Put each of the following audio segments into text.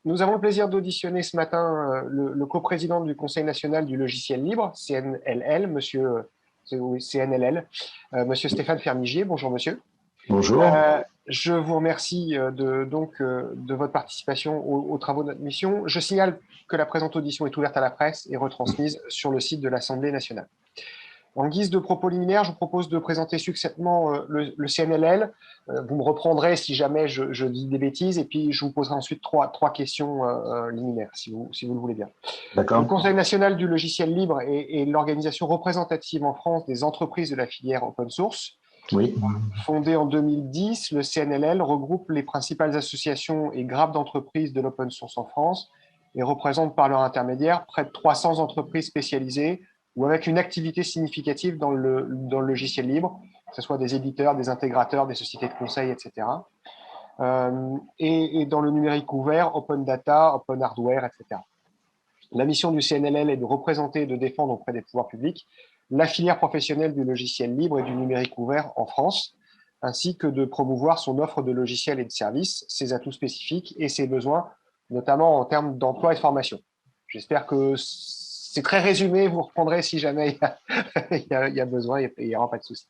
Nous avons le plaisir d'auditionner ce matin le coprésident du Conseil national du logiciel libre, CNLL, oui, CNLL, monsieur Stéphane Fermigier. Bonjour monsieur. Bonjour. Je vous remercie de votre participation aux travaux de notre mission. Je signale que la présente audition est ouverte à la presse et retransmise sur le site de l'Assemblée nationale. En guise de propos liminaires, je vous propose de présenter succinctement le CNLL. Vous me reprendrez si jamais je dis des bêtises, et puis je vous poserai ensuite trois questions liminaires, si vous le voulez bien. Le D'accord. Conseil national du logiciel libre est l'organisation représentative en France des entreprises de la filière open source. Oui. Fondé en 2010, le CNLL regroupe les principales associations et grappes d'entreprises de l'open source en France et représente par leur intermédiaire près de 300 entreprises spécialisées ou avec une activité significative dans le logiciel libre, que ce soit des éditeurs, des intégrateurs, des sociétés de conseil, etc. Et dans le numérique ouvert, open data, open hardware, etc. La mission du CNLL est de représenter et de défendre auprès des pouvoirs publics la filière professionnelle du logiciel libre et du numérique ouvert en France, ainsi que de promouvoir son offre de logiciels et de services, ses atouts spécifiques et ses besoins, notamment en termes d'emploi et de formation. J'espère que c'est très résumé, vous reprendrez si jamais il y a besoin, il n'y aura pas de souci.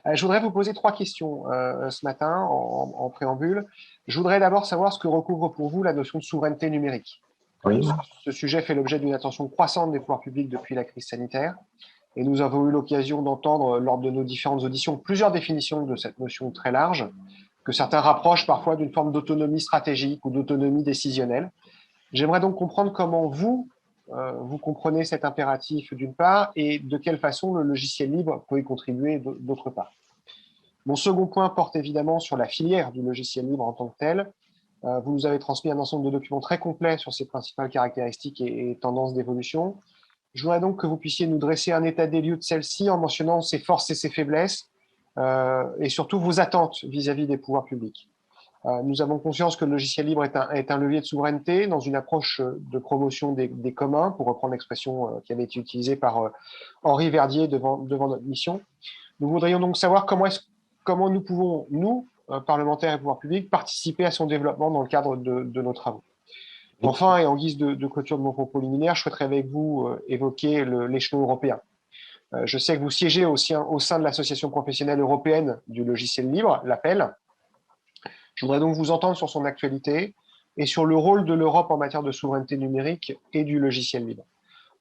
Je voudrais vous poser trois questions ce matin en préambule. Je voudrais d'abord savoir ce que recouvre pour vous la notion de souveraineté numérique. Oui. Ce sujet fait l'objet d'une attention croissante des pouvoirs publics depuis la crise sanitaire. Et nous avons eu l'occasion d'entendre lors de nos différentes auditions plusieurs définitions de cette notion très large, que certains rapprochent parfois d'une forme d'autonomie stratégique ou d'autonomie décisionnelle. J'aimerais donc comprendre comment vous comprenez cet impératif d'une part et de quelle façon le logiciel libre peut y contribuer d'autre part. Mon second point porte évidemment sur la filière du logiciel libre en tant que tel. Vous nous avez transmis un ensemble de documents très complets sur ses principales caractéristiques et tendances d'évolution. Je voudrais donc que vous puissiez nous dresser un état des lieux de celle-ci en mentionnant ses forces et ses faiblesses, et surtout vos attentes vis-à-vis des pouvoirs publics. Nous avons conscience que le logiciel libre est un levier de souveraineté dans une approche de promotion des communs, pour reprendre l'expression qui avait été utilisée par Henri Verdier devant notre mission. Nous voudrions donc savoir comment nous pouvons, nous, parlementaires et pouvoirs publics, participer à son développement dans le cadre de nos travaux. Enfin, et en guise de clôture de mon propos liminaire, je souhaiterais avec vous évoquer l'échelon européen. Je sais que vous siégez au sein de l'Association professionnelle européenne du logiciel libre, l'APEL. Je voudrais donc vous entendre sur son actualité et sur le rôle de l'Europe en matière de souveraineté numérique et du logiciel libre.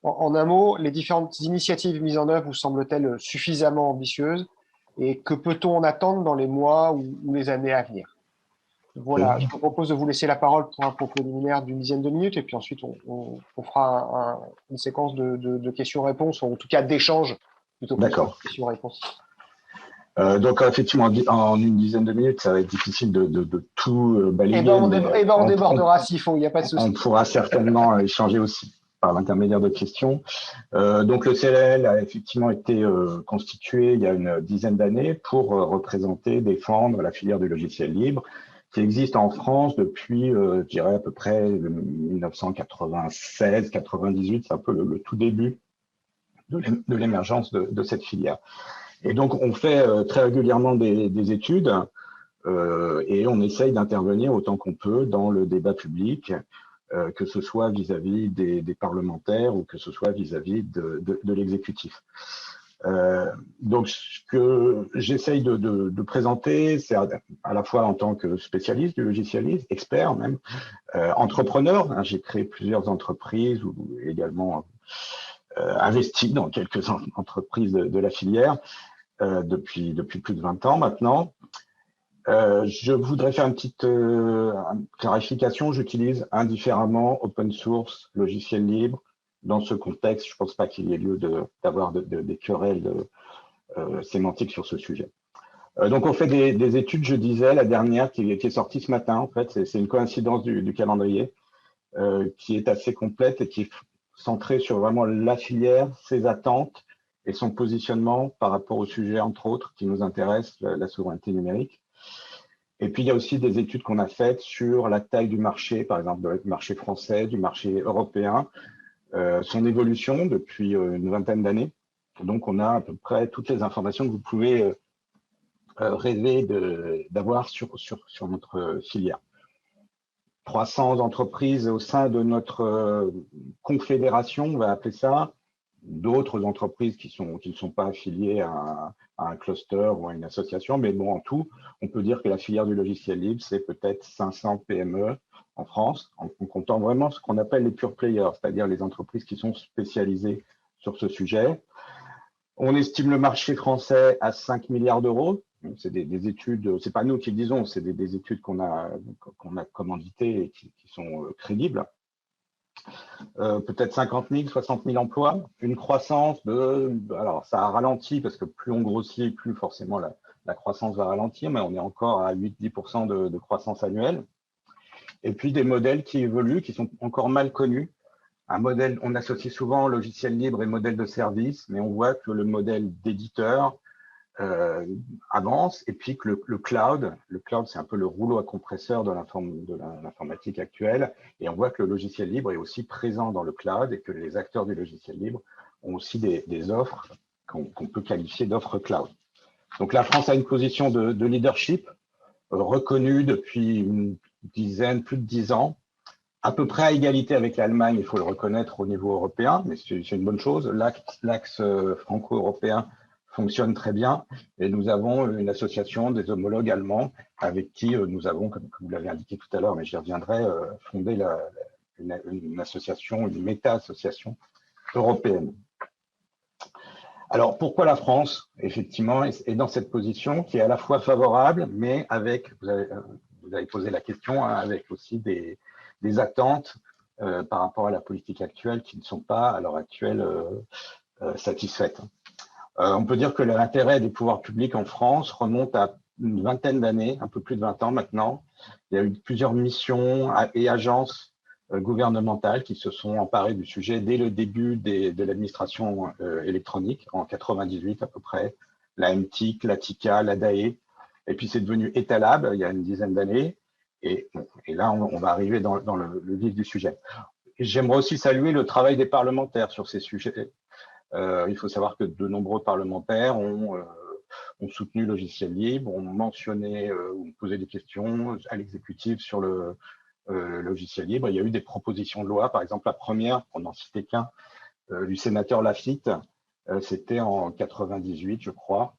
En un mot, les différentes initiatives mises en œuvre vous semblent-elles suffisamment ambitieuses, et que peut-on en attendre dans les mois ou les années à venir? Voilà, je vous propose de vous laisser la parole pour un propos liminaire d'une dizaine de minutes, et puis ensuite on fera une séquence de questions-réponses, ou en tout cas d'échanges, plutôt que de questions-réponses. Donc effectivement, en une dizaine de minutes, ça va être difficile de tout balayer. On débordera s'il faut, il n'y a pas de souci. On pourra certainement échanger aussi par l'intermédiaire de questions. Donc le CNLL a effectivement été constitué il y a une dizaine d'années pour représenter, défendre la filière du logiciel libre, qui existe en France depuis, je dirais, à peu près 1996-98, c'est un peu le tout début de l'émergence de cette filière. Et donc, on fait très régulièrement des études et on essaye d'intervenir autant qu'on peut dans le débat public, que ce soit vis-à-vis des parlementaires ou que ce soit vis-à-vis de l'exécutif. Donc, ce que j'essaye de présenter, c'est à la fois en tant que spécialiste du logiciel libre, expert même, entrepreneur. Hein, j'ai créé plusieurs entreprises ou également investi dans quelques entreprises de la filière depuis plus de 20 ans maintenant. Je voudrais faire une petite clarification. J'utilise indifféremment open source, logiciel libre. Dans ce contexte, je ne pense pas qu'il y ait lieu d'avoir des querelles sémantiques sur ce sujet. Donc, on fait des études, je disais, la dernière qui est sortie ce matin, en fait, c'est une coïncidence du calendrier qui est assez complète et qui est centrée sur vraiment la filière, ses attentes et son positionnement par rapport au sujet, entre autres, qui nous intéresse, la souveraineté numérique. Et puis, il y a aussi des études qu'on a faites sur la taille du marché, par exemple, du marché français, du marché européen, son évolution depuis une vingtaine d'années. Donc, on a à peu près toutes les informations que vous pouvez rêver d'avoir sur notre filière. 300 entreprises au sein de notre confédération, on va appeler ça, d'autres entreprises qui ne sont pas affiliées à un cluster ou à une association, mais bon, en tout, on peut dire que la filière du logiciel libre, c'est peut-être 500 PME en France, en comptant vraiment ce qu'on appelle les pure players, c'est-à-dire les entreprises qui sont spécialisées sur ce sujet. On estime le marché français à 5 milliards d'euros. C'est des études, c'est pas nous qui le disons, c'est des études qu'on a commanditées et qui sont crédibles. Peut-être 50 000, 60 000 emplois, une croissance alors ça a ralenti parce que plus on grossit, plus forcément la croissance va ralentir, mais on est encore à 8-10% de croissance annuelle. Et puis des modèles qui évoluent, qui sont encore mal connus. Un modèle, on associe souvent logiciel libre et modèle de service, mais on voit que le modèle d'éditeur avance, et puis que le cloud c'est un peu le rouleau à compresseur de l'informatique actuelle, et on voit que le logiciel libre est aussi présent dans le cloud et que les acteurs du logiciel libre ont aussi des offres qu'on peut qualifier d'offres cloud. Donc la France a une position de leadership reconnue depuis plus de 10 ans, à peu près à égalité avec l'Allemagne, il faut le reconnaître au niveau européen, mais c'est une bonne chose. L'axe franco-européen fonctionne très bien et nous avons une association des homologues allemands avec qui nous avons, comme vous l'avez indiqué tout à l'heure, mais j'y reviendrai, fondé une association, une méta-association européenne. Alors, pourquoi la France, effectivement, est dans cette position qui est à la fois favorable, mais avec, vous avez posé la question, hein, avec aussi des attentes par rapport à la politique actuelle qui ne sont pas, à l'heure actuelle, satisfaites. On peut dire que l'intérêt des pouvoirs publics en France remonte à une vingtaine d'années, un peu plus de 20 ans maintenant. Il y a eu plusieurs missions et agences gouvernementales qui se sont emparées du sujet dès le début de l'administration électronique, en 98 à peu près, la MTIC, la TICA, la DAE, et puis c'est devenu Etalab il y a une dizaine d'années, et là on va arriver dans le vif du sujet. J'aimerais aussi saluer le travail des parlementaires sur ces sujets. Il faut savoir que de nombreux parlementaires ont soutenu le logiciel libre, ont mentionné, ont posé des questions à l'exécutif sur le logiciel libre. Il y a eu des propositions de loi, par exemple la première, pour n'en citer qu'un, du sénateur Laffitte, c'était en 98, je crois,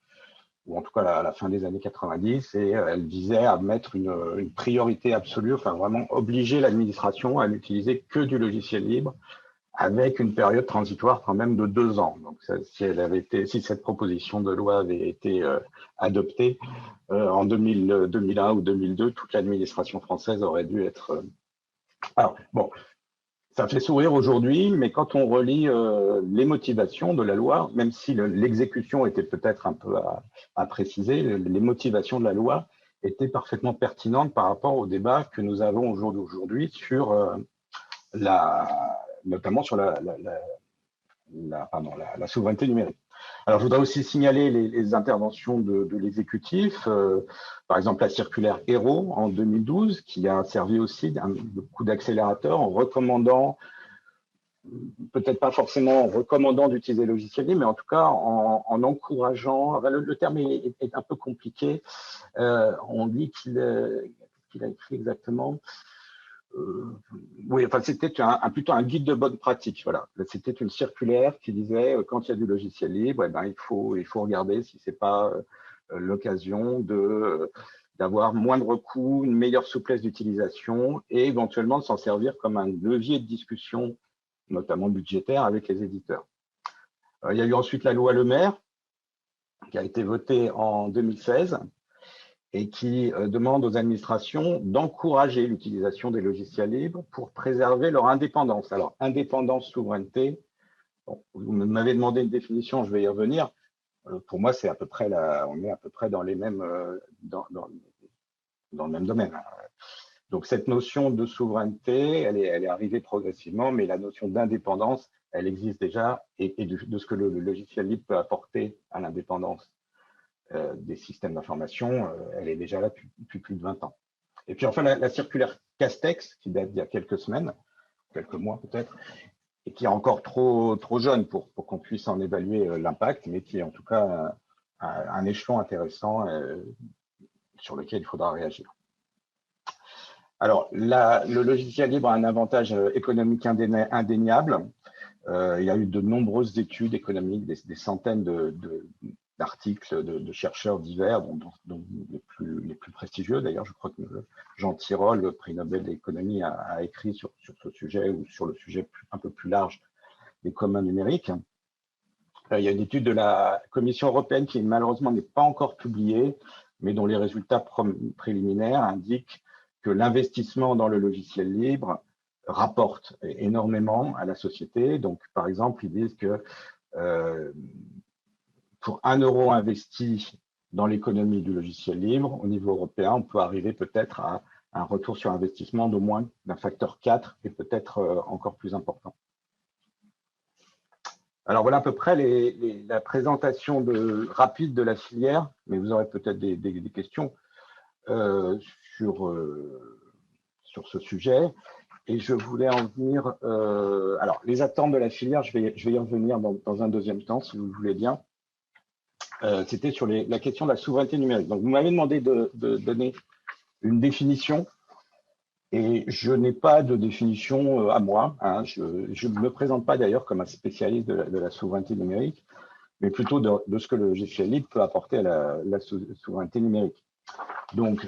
ou en tout cas à la fin des années 90, et elle visait à mettre une priorité absolue, enfin vraiment obliger l'administration à n'utiliser que du logiciel libre, avec une période transitoire quand même de 2 ans. Donc, si cette proposition de loi avait été adoptée en 2001 ou 2002, toute l'administration française aurait dû être. Alors, bon, ça fait sourire aujourd'hui, mais quand on relit les motivations de la loi, même si l'exécution était peut-être un peu à préciser, les motivations de la loi étaient parfaitement pertinentes par rapport au débat que nous avons aujourd'hui sur notamment sur la souveraineté numérique. Alors, je voudrais aussi signaler les interventions de l'exécutif, par exemple la circulaire HERO en 2012, qui a servi aussi d'un coup d'accélérateur en recommandant, peut-être pas forcément en recommandant d'utiliser le logiciel libre, mais en tout cas en encourageant, enfin, le terme est un peu compliqué, on dit qu'il a écrit exactement. Oui, enfin, c'était plutôt un guide de bonne pratique. Voilà. C'était une circulaire qui disait quand il y a du logiciel libre, eh ben, il faut regarder si ce n'est pas l'occasion d'avoir moindre coût, une meilleure souplesse d'utilisation et éventuellement de s'en servir comme un levier de discussion, notamment budgétaire, avec les éditeurs. Il y a eu ensuite la loi Le Maire, qui a été votée en 2016. Et qui demande aux administrations d'encourager l'utilisation des logiciels libres pour préserver leur indépendance. Alors, indépendance, souveraineté, bon, vous m'avez demandé une définition, je vais y revenir. Pour moi, c'est à peu près on est à peu près dans les mêmes, dans le même domaine. Donc, cette notion de souveraineté, elle est arrivée progressivement, mais la notion d'indépendance, elle existe déjà, et de ce que le logiciel libre peut apporter à l'indépendance des systèmes d'information, elle est déjà là depuis plus de 20 ans. Et puis enfin, la circulaire Castex, qui date d'il y a quelques semaines, quelques mois peut-être, et qui est encore trop jeune pour qu'on puisse en évaluer l'impact, mais qui est en tout cas un échelon intéressant sur lequel il faudra réagir. Alors, le logiciel libre a un avantage économique indéniable. Il y a eu de nombreuses études économiques, des centaines d'articles de chercheurs divers, dont les plus prestigieux. D'ailleurs, je crois que Jean Tirole, le prix Nobel d'économie, a écrit sur ce sujet ou sur le sujet un peu plus large des communs numériques. Il y a une étude de la Commission européenne qui malheureusement n'est pas encore publiée, mais dont les résultats préliminaires indiquent que l'investissement dans le logiciel libre rapporte énormément à la société. Donc, par exemple, ils disent que pour 1 euro investi dans l'économie du logiciel libre, au niveau européen, on peut arriver peut-être à un retour sur investissement d'au moins d'un facteur 4 et peut-être encore plus important. Alors voilà à peu près la présentation rapide de la filière, mais vous aurez peut-être des questions sur ce sujet. Et je voulais en venir, alors les attentes de la filière, je vais y revenir dans un deuxième temps, si vous le voulez bien. C'était sur la question de la souveraineté numérique. Donc vous m'avez demandé de donner une définition. Et je n'ai pas de définition à moi. Hein. Je ne me présente pas d'ailleurs comme un spécialiste de la souveraineté numérique, mais plutôt de ce que le logiciel libre peut apporter à la souveraineté numérique. Donc,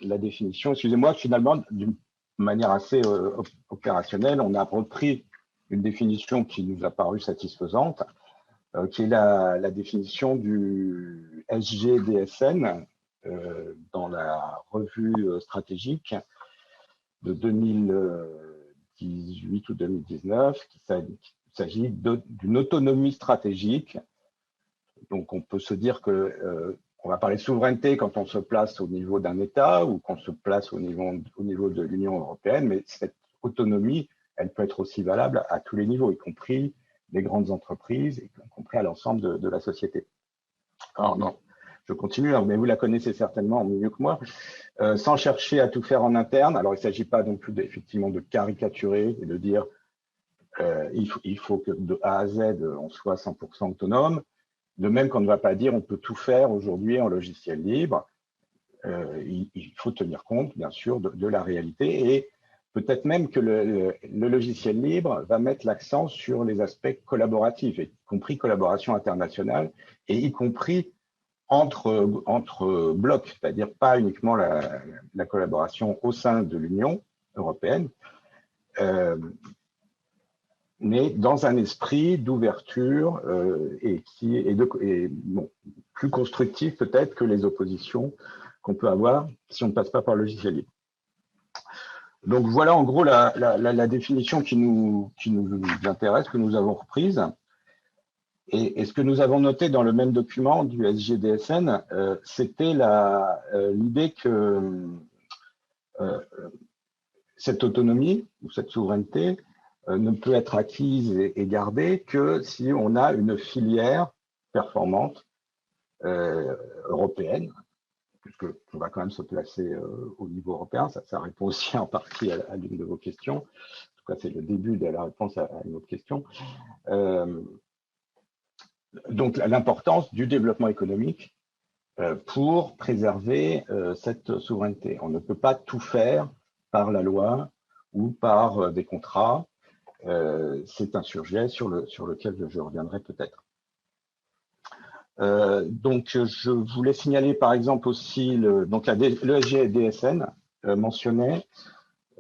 la définition, excusez-moi, finalement, d'une manière assez opérationnelle, on a repris une définition qui nous a paru satisfaisante, qui est la définition du SGDSN, dans la revue stratégique de 2018 ou 2019, qu'il s'agit d'une autonomie stratégique. Donc, on peut se dire que on va parler de souveraineté quand on se place au niveau d'un État ou qu'on se place au niveau de l'Union européenne, mais cette autonomie, elle peut être aussi valable à tous les niveaux, y compris les grandes entreprises, y compris à l'ensemble de la société. Alors, non. Je continue, mais vous la connaissez certainement mieux que moi, sans chercher à tout faire en interne. Alors, il ne s'agit pas non plus effectivement de caricaturer et de dire il faut que de A à Z, on soit 100% autonome. De même qu'on ne va pas dire on peut tout faire aujourd'hui en logiciel libre. Il faut tenir compte, bien sûr, de la réalité et peut-être même que le logiciel libre va mettre l'accent sur les aspects collaboratifs, y compris collaboration internationale et y compris entre blocs, c'est-à-dire pas uniquement la collaboration au sein de l'Union européenne, mais dans un esprit d'ouverture et plus constructif peut-être que les oppositions qu'on peut avoir si on ne passe pas par le logiciel libre. Donc voilà en gros la définition qui nous intéresse, que nous avons reprise. Et ce que nous avons noté dans le même document du SGDSN, c'était l'idée que cette autonomie ou cette souveraineté ne peut être acquise et gardée que si on a une filière performante européenne, puisqu'on va quand même se placer au niveau européen. Ça répond aussi en partie à l'une de vos questions. En tout cas, c'est le début de la réponse à une autre question. Donc, l'importance du développement économique pour préserver cette souveraineté. On ne peut pas tout faire par la loi ou par des contrats. C'est un sujet sur lequel je reviendrai peut-être. Donc, je voulais signaler par exemple aussi le SGDSN mentionnait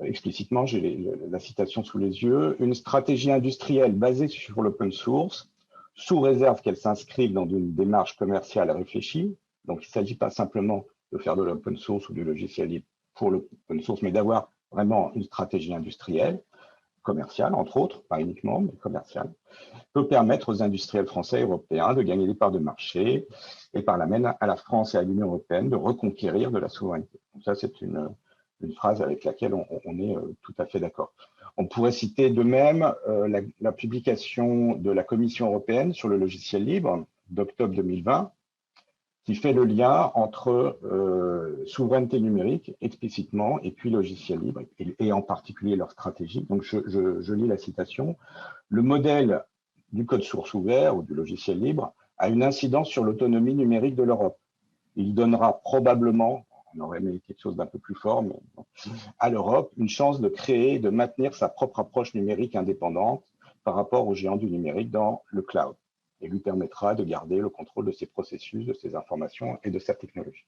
explicitement, j'ai la citation sous les yeux, une stratégie industrielle basée sur l'open source, sous réserve qu'elle s'inscrive dans une démarche commerciale réfléchie. Donc, il ne s'agit pas simplement de faire de l'open source ou du logiciel libre pour l'open source, mais d'avoir vraiment une stratégie industrielle, commerciale, entre autres, pas uniquement, mais commerciale, peut permettre aux industriels français et européens de gagner des parts de marché et par là même à la France et à l'Union européenne de reconquérir de la souveraineté. Donc ça, c'est une phrase avec laquelle on est tout à fait d'accord. On pourrait citer de même la publication de la Commission européenne sur le logiciel libre d'octobre 2020, qui fait le lien entre souveraineté numérique explicitement et puis logiciel libre, et en particulier leur stratégie. Donc je lis la citation. Le modèle du code source ouvert ou du logiciel libre a une incidence sur l'autonomie numérique de l'Europe. Il donnera probablement, on aurait aimé quelque chose d'un peu plus fort, mais bon, à l'Europe, une chance de créer, de maintenir sa propre approche numérique indépendante par rapport aux géants du numérique dans le cloud, et lui permettra de garder le contrôle de ses processus, de ses informations et de sa technologie.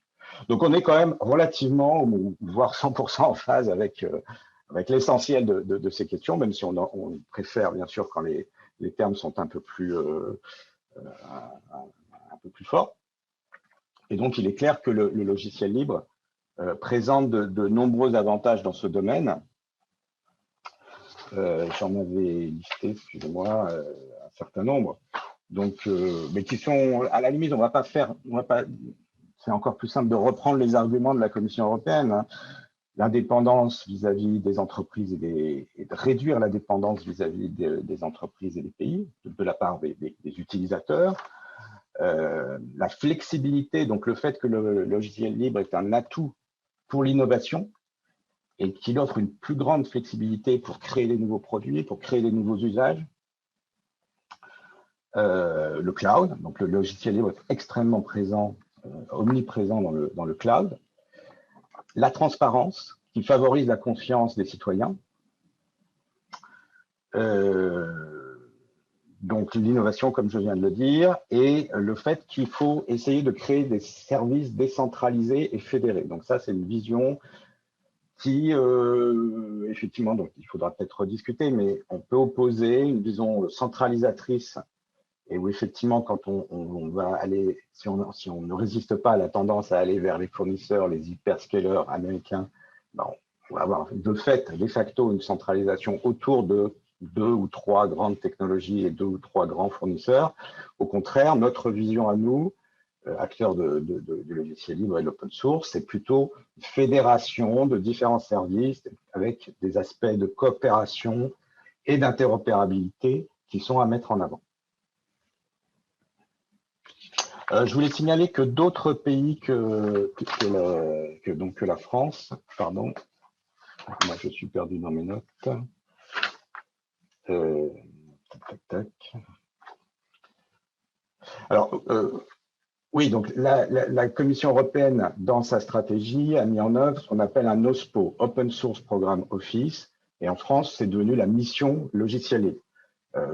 Donc on est quand même relativement, voire 100% en phase avec l'essentiel de ces questions, même si on préfère bien sûr quand les termes sont un peu plus forts. Et donc il est clair que le logiciel libre présente de nombreux avantages dans ce domaine. J'en avais listé, excusez-moi, un certain nombre. Donc, mais qui sont, à la limite, c'est encore plus simple de reprendre les arguments de la Commission européenne. Hein. L'indépendance vis-à-vis des entreprises et de réduire la dépendance vis-à-vis des entreprises et des pays, de la part des utilisateurs. La flexibilité, donc le fait que le logiciel libre est un atout pour l'innovation et qu'il offre une plus grande flexibilité pour créer des nouveaux produits, pour créer des nouveaux usages. Le cloud, donc le logiciel libre est extrêmement présent, omniprésent dans le cloud. La transparence, qui favorise la confiance des citoyens. Donc l'innovation, comme je viens de le dire, et le fait qu'il faut essayer de créer des services décentralisés et fédérés. Donc ça, c'est une vision qui, effectivement, donc il faudra peut-être rediscuter, mais on peut opposer une vision centralisatrice et où effectivement, quand on va aller, si on ne résiste pas à la tendance à aller vers les fournisseurs, les hyperscalers américains, ben on va avoir de fait, de facto, une centralisation autour de 2 ou 3 grandes technologies et 2 ou 3 grands fournisseurs. Au contraire, notre vision à nous, acteurs du logiciel libre et de l'open source, c'est plutôt une fédération de différents services avec des aspects de coopération et d'interopérabilité qui sont à mettre en avant. Je voulais signaler que d'autres pays que la France, pardon, moi je suis perdu dans mes notes. Alors, oui, donc la Commission européenne, dans sa stratégie, a mis en œuvre ce qu'on appelle un OSPO, Open Source Program Office, et en France, c'est devenu la mission logiciel libre,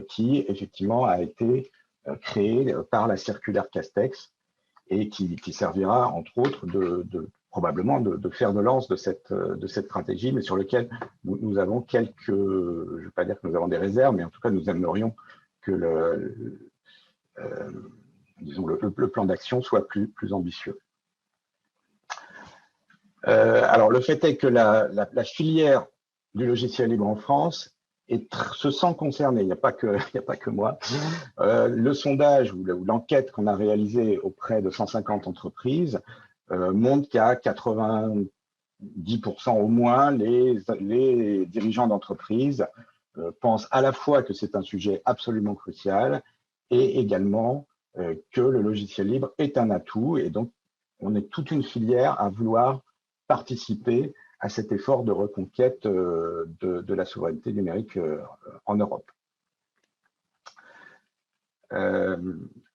qui effectivement a été créée par la circulaire Castex et qui servira, entre autres, probablement de fer de lance de cette stratégie, mais sur lequel nous avons quelques, je ne vais pas dire que nous avons des réserves, mais en tout cas, nous aimerions que disons le plan d'action soit plus ambitieux. Alors, le fait est que la filière du logiciel libre en France se sent concernée. Il n'y a pas que moi. Le sondage ou l'enquête qu'on a réalisée auprès de 150 entreprises montre qu'à 90% au moins, les dirigeants d'entreprise pensent à la fois que c'est un sujet absolument crucial et également que le logiciel libre est un atout. Et donc, on est toute une filière à vouloir participer à cet effort de reconquête de la souveraineté numérique en Europe.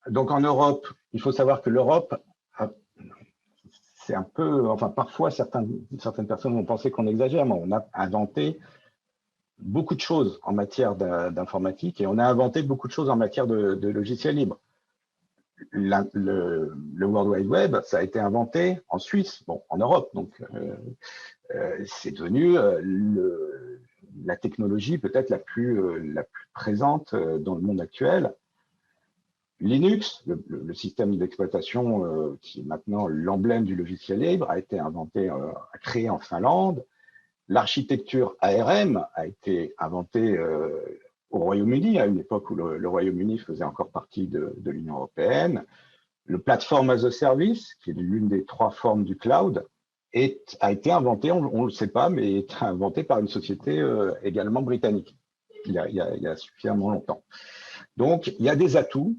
Donc en Europe, il faut savoir que l'Europe, c'est un peu, enfin parfois certaines personnes vont penser qu'on exagère, mais on a inventé beaucoup de choses en matière d'informatique et on a inventé beaucoup de choses en matière de logiciels libres. Le World Wide Web, ça a été inventé en Suisse, bon, en Europe, donc c'est devenu la technologie peut-être la plus présente dans le monde actuel. Linux, le système d'exploitation qui est maintenant l'emblème du logiciel libre, a été inventé, créé en Finlande. L'architecture ARM a été inventée au Royaume-Uni, à une époque où le Royaume-Uni faisait encore partie de l'Union européenne. Le Platform as a Service, qui est l'une des 3 formes du cloud, a été inventé, on ne le sait pas, mais est inventé par une société également britannique, il y a suffisamment longtemps. Donc, il y a des atouts.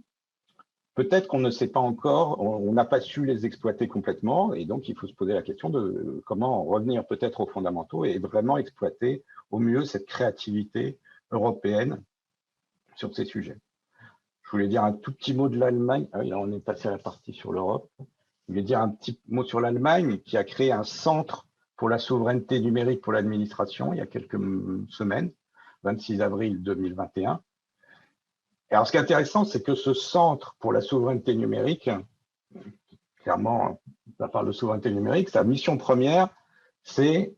Peut-être qu'on ne sait pas encore, on n'a pas su les exploiter complètement, et donc il faut se poser la question de comment revenir peut-être aux fondamentaux et vraiment exploiter au mieux cette créativité européenne sur ces sujets. Je voulais dire un tout petit mot de l'Allemagne. Ah oui, là, on est passé à la partie sur l'Europe. Je vais dire un petit mot sur l'Allemagne, qui a créé un centre pour la souveraineté numérique pour l'administration il y a quelques semaines, 26 avril 2021. Et alors, ce qui est intéressant, c'est que ce centre pour la souveraineté numérique, clairement, ça parle de souveraineté numérique, sa mission première, c'est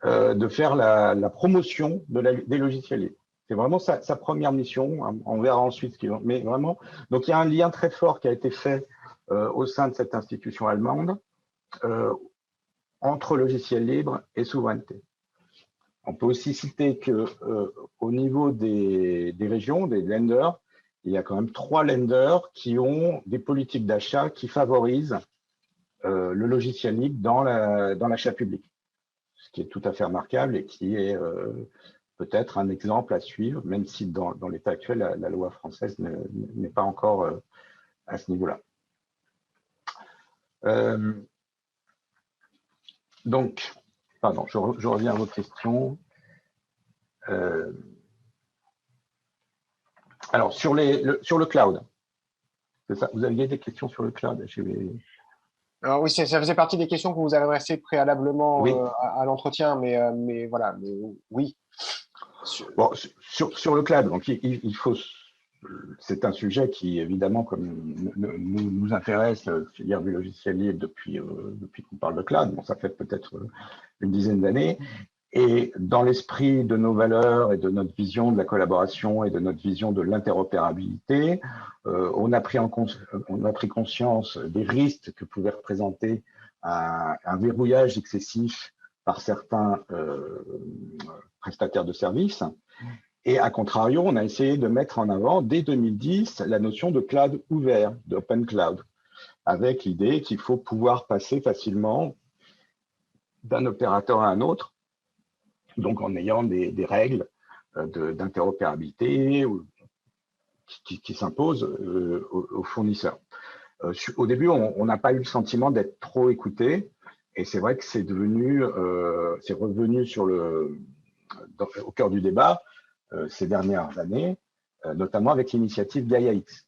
de faire la promotion des logiciels libres. C'est vraiment sa première mission. On verra ensuite ce qu'ils ont. Mais vraiment, donc il y a un lien très fort qui a été fait au sein de cette institution allemande entre logiciels libres et souveraineté. On peut aussi citer que au niveau des régions, des lenders, il y a quand même 3 lenders qui ont des politiques d'achat qui favorisent le logiciel libre dans l'achat public, ce qui est tout à fait remarquable et qui est peut-être un exemple à suivre, même si dans l'état actuel, la loi française n'est pas encore à ce niveau-là. Donc, pardon, je reviens à votre question. Alors, sur le cloud, c'est ça, vous aviez des questions sur le cloud? Alors oui, ça faisait partie des questions que vous avez adressées préalablement Oui. à l'entretien, mais voilà, mais oui. Bon, sur le cloud, donc il faut, c'est un sujet qui évidemment comme nous intéresse, filière du logiciel libre depuis qu'on parle de cloud. Bon, ça fait peut-être une dizaine d'années. Et dans l'esprit de nos valeurs et de notre vision de la collaboration et de notre vision de l'interopérabilité, on a pris conscience des risques que pouvait représenter un verrouillage excessif par certains prestataires de services. Et à contrario, on a essayé de mettre en avant, dès 2010, la notion de cloud ouvert, d'open cloud, avec l'idée qu'il faut pouvoir passer facilement d'un opérateur à un autre, donc en ayant des règles d'interopérabilité qui s'imposent aux fournisseurs. Au début, on n'a pas eu le sentiment d'être trop écouté, et c'est vrai que c'est revenu au cœur du débat ces dernières années, notamment avec l'initiative Gaia-X.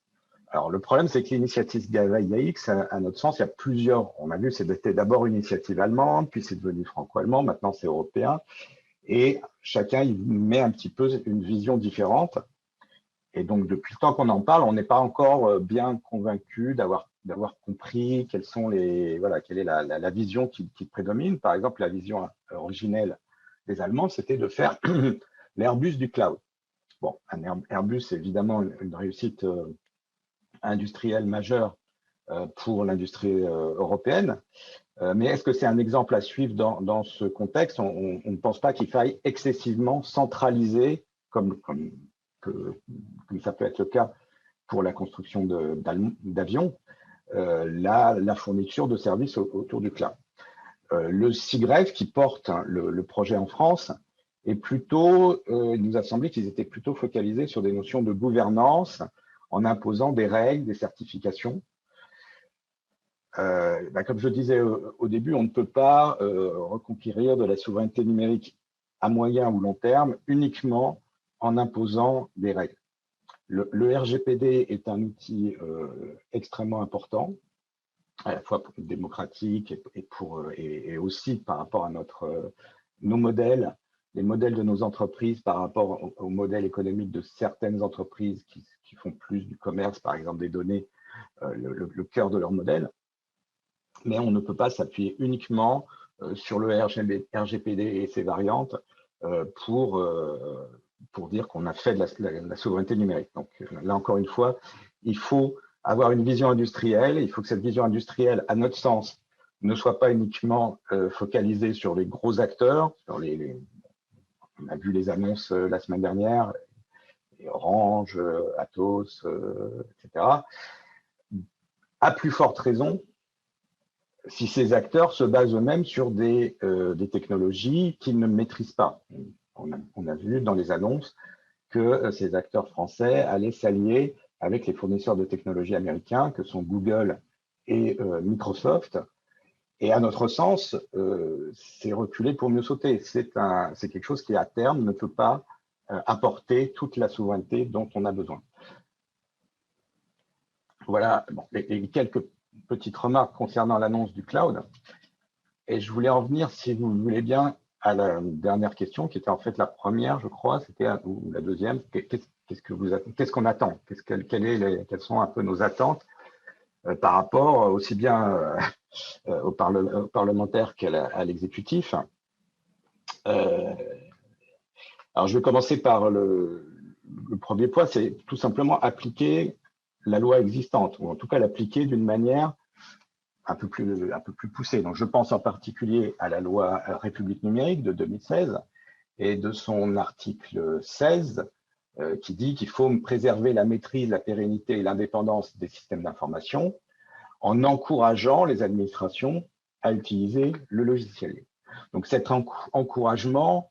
Alors, le problème, c'est que l'initiative Gaia-X, à notre sens, il y a plusieurs. On a vu, c'était d'abord une initiative allemande, puis c'est devenu franco-allemand, maintenant c'est européen. Et chacun il met un petit peu une vision différente. Et donc, depuis le temps qu'on en parle, on n'est pas encore bien convaincu d'avoir compris quelle est la vision qui prédomine. Par exemple, la vision originelle des Allemands, c'était de faire l'Airbus du cloud. Bon, un Airbus, c'est évidemment une réussite industrielle majeure pour l'industrie européenne. Mais est-ce que c'est un exemple à suivre dans ce contexte? On ne pense pas qu'il faille excessivement centraliser, comme ça peut être le cas pour la construction d'avions, la fourniture de services autour du cloud. Le SIGREF, qui porte le projet en France, est plutôt, il nous a semblé qu'ils étaient plutôt focalisés sur des notions de gouvernance en imposant des règles, des certifications. Comme je disais au début, on ne peut pas reconquérir de la souveraineté numérique à moyen ou long terme uniquement en imposant des règles. Le RGPD est un outil extrêmement important, à la fois démocratique et aussi par rapport à nos modèles, les modèles de nos entreprises par rapport au modèle économique de certaines entreprises qui font plus du commerce, par exemple des données, le cœur de leur modèle. Mais on ne peut pas s'appuyer uniquement sur le RGPD et ses variantes pour dire qu'on a fait de la souveraineté numérique. Donc là, encore une fois, il faut avoir une vision industrielle. Il faut que cette vision industrielle, à notre sens, ne soit pas uniquement focalisée sur les gros acteurs. On a vu les annonces la semaine dernière, Orange, Atos, etc. À plus forte raison, si ces acteurs se basent eux-mêmes sur des technologies qu'ils ne maîtrisent pas. On a vu dans les annonces que ces acteurs français allaient s'allier avec les fournisseurs de technologies américains, que sont Google et Microsoft. Et à notre sens, c'est reculer pour mieux sauter. C'est quelque chose qui, à terme, ne peut pas apporter toute la souveraineté dont on a besoin. Voilà les quelques petite remarque concernant l'annonce du cloud. Et je voulais en venir, si vous voulez bien, à la dernière question, qui était en fait la première, je crois, c'était ou la deuxième. Qu'est-ce qu'on attend? Quelles sont un peu nos attentes par rapport aussi bien aux parlementaires qu'à l'exécutif? Alors, je vais commencer par le premier point, c'est tout simplement appliquer la loi existante, ou en tout cas l'appliquer d'une manière un peu plus poussée. Donc, je pense en particulier à la loi République numérique de 2016 et de son article 16 qui dit qu'il faut préserver la maîtrise, la pérennité et l'indépendance des systèmes d'information en encourageant les administrations à utiliser le logiciel libre. Donc, cet encouragement,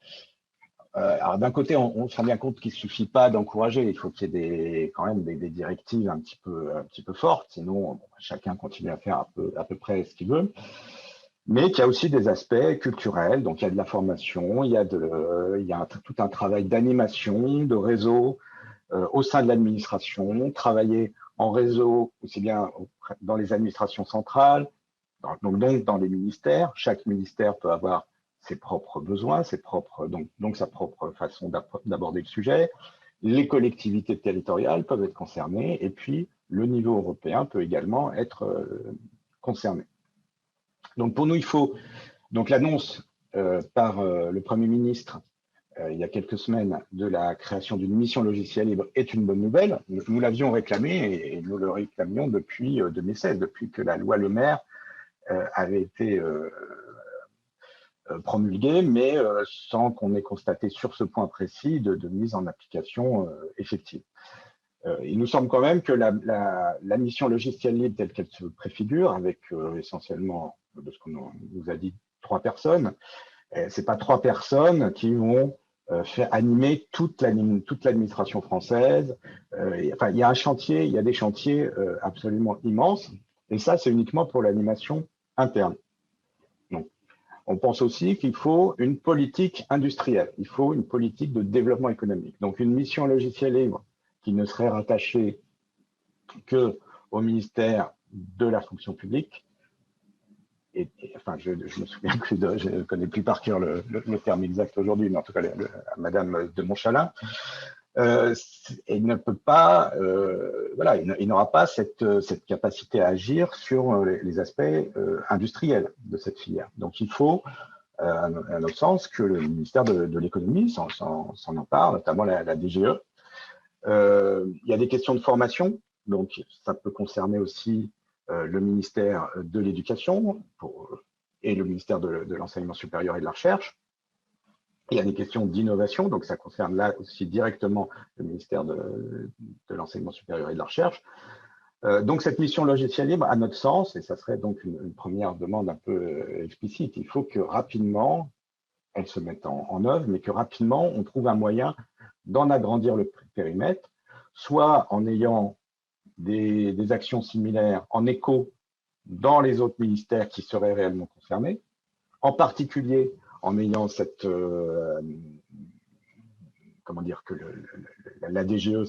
alors d'un côté, on se rend bien compte qu'il ne suffit pas d'encourager, il faut qu'il y ait quand même des directives un petit peu fortes, sinon chacun continue à faire à peu près ce qu'il veut. Mais qu'il y a aussi des aspects culturels, donc il y a de la formation, il y a tout un travail d'animation, de réseau au sein de l'administration, travailler en réseau aussi bien dans les administrations centrales, donc dans les ministères. Chaque ministère peut avoir ses propres besoins, donc sa propre façon d'aborder le sujet. Les collectivités territoriales peuvent être concernées et puis le niveau européen peut également être concerné. Donc pour nous, il faut donc l'annonce par le Premier ministre il y a quelques semaines de la création d'une mission logicielle libre est une bonne nouvelle. Nous l'avions réclamé et nous le réclamions depuis 2016, depuis que la loi Le Maire avait été promulguée, mais sans qu'on ait constaté sur ce point précis de mise en application effective. Il nous semble quand même que la mission logicielle libre telle qu'elle se préfigure, avec essentiellement, de ce qu'on nous a dit, 3 personnes, c'est pas 3 personnes qui vont faire animer toute l'administration française. Enfin, il y a des chantiers absolument immenses, et ça, c'est uniquement pour l'animation interne. Donc, on pense aussi qu'il faut une politique industrielle, il faut une politique de développement économique. Donc, une mission logicielle libre qui ne serait rattachée qu'au ministère de la fonction publique. Enfin, je me souviens plus, je ne connais plus par cœur le terme exact aujourd'hui, mais en tout cas, Madame de Montchalin, il ne peut pas, voilà, il n'aura pas cette capacité à agir sur les aspects industriels de cette filière. Donc, il faut, à notre sens, que le ministère de l'économie s'en empare, notamment la DGE. Il y a des questions de formation, donc ça peut concerner aussi le ministère de l'Éducation et le ministère de l'Enseignement supérieur et de la Recherche. Il y a des questions d'innovation, donc ça concerne là aussi directement le ministère de l'Enseignement supérieur et de la Recherche. Donc cette mission logicielle libre, à notre sens, et ça serait donc une première demande un peu explicite, il faut que rapidement elle se mette en œuvre, mais que rapidement on trouve un moyen d'en agrandir le périmètre, soit en ayant des actions similaires en écho dans les autres ministères qui seraient réellement concernés, en particulier en ayant cette, comment dire, que la DGE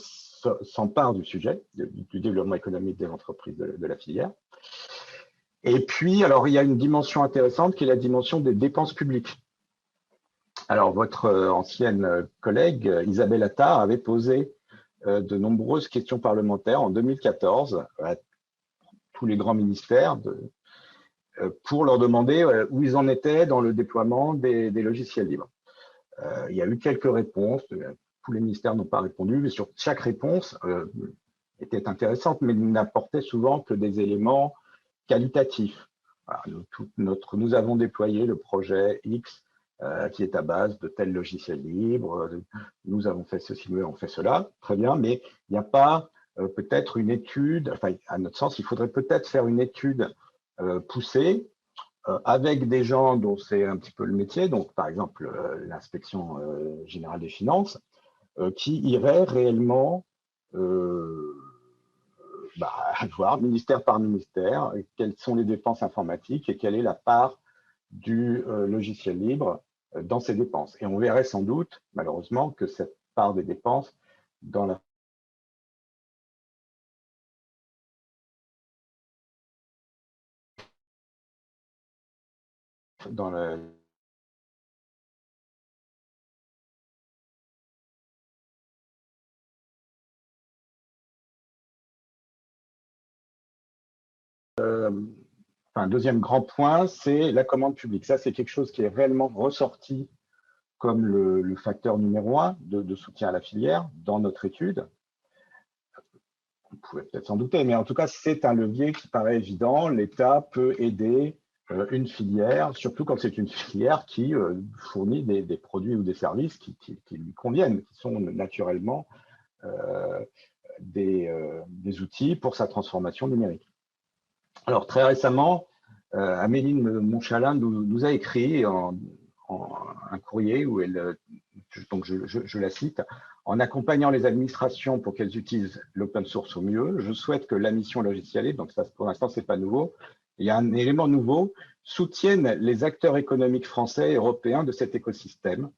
s'empare du sujet, du développement économique des entreprises de la filière. Et puis, alors, il y a une dimension intéressante qui est la dimension des dépenses publiques. Alors, votre ancienne collègue, Isabelle Attard, avait posé de nombreuses questions parlementaires en 2014 à tous les grands ministères pour leur demander où ils en étaient dans le déploiement des logiciels libres. Il y a eu quelques réponses, tous les ministères n'ont pas répondu, mais sur chaque réponse était intéressante, mais n'apportait souvent que des éléments qualitatifs. Voilà, nous avons déployé le projet X qui est à base de tel logiciel libre, nous avons fait ceci, nous avons fait cela, très bien, mais il n'y a pas peut-être une étude, enfin, à notre sens, il faudrait peut-être faire une étude poussée avec des gens dont c'est un petit peu le métier, donc par exemple l'inspection générale des finances, qui irait réellement voir ministère par ministère quelles sont les dépenses informatiques et quelle est la part du logiciel libre dans ces dépenses. Et on verrait sans doute, malheureusement, que cette part des dépenses dans la dans le deuxième grand point, c'est la commande publique. Ça, c'est quelque chose qui est réellement ressorti comme le facteur numéro 1 de soutien à la filière dans notre étude. Vous pouvez peut-être s'en douter, mais en tout cas, c'est un levier qui paraît évident. L'État peut aider une filière, surtout quand c'est une filière qui fournit des produits ou des services qui lui conviennent, qui sont naturellement des outils pour sa transformation numérique. Alors, très récemment, Améline Montchalin nous a écrit un courrier où elle, donc je la cite, en accompagnant les administrations pour qu'elles utilisent l'open source au mieux, je souhaite que la mission logicielle libre, donc ça pour l'instant c'est pas nouveau, il y a un élément nouveau, soutienne les acteurs économiques français et européens de cet écosystème,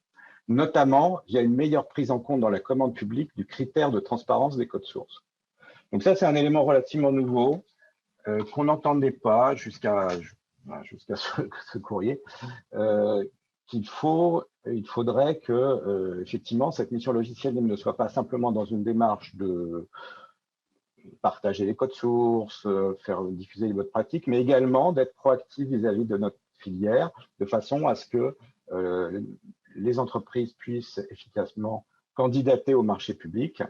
notamment via une meilleure prise en compte dans la commande publique du critère de transparence des codes sources. Donc ça c'est un élément relativement nouveau qu'on n'entendait pas jusqu'à ce courrier. Il faudrait que, effectivement, cette mission logicielle libre ne soit pas simplement dans une démarche de partager les codes sources, faire diffuser les bonnes pratiques, mais également d'être proactif vis-à-vis de notre filière, de façon à ce que les entreprises puissent efficacement candidater au marché public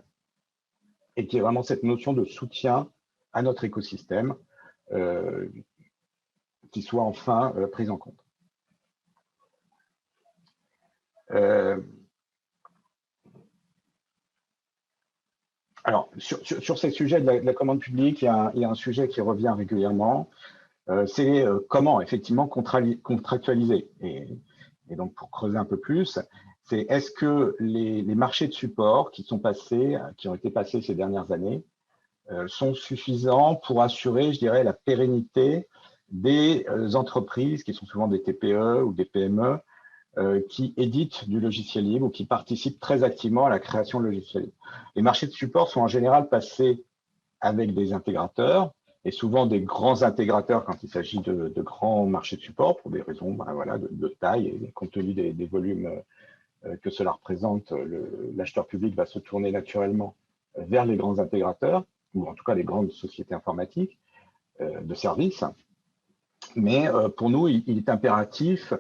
et qu'il y ait vraiment cette notion de soutien à notre écosystème qui soit enfin prise en compte. Alors, sur ces sujets de la commande publique, il y a un sujet qui revient régulièrement, c'est comment effectivement contractualiser. Et donc, pour creuser un peu plus, c'est est-ce que les marchés de support qui ont été passés ces dernières années sont suffisants pour assurer, je dirais, la pérennité des entreprises qui sont souvent des TPE ou des PME qui éditent du logiciel libre ou qui participent très activement à la création de logiciels libres. Les marchés de support sont en général passés avec des intégrateurs et souvent des grands intégrateurs quand il s'agit de grands marchés de support pour des raisons voilà, de taille et compte tenu des volumes que cela représente, l'acheteur public va se tourner naturellement vers les grands intégrateurs ou en tout cas les grandes sociétés informatiques de services. Mais pour nous, il est impératif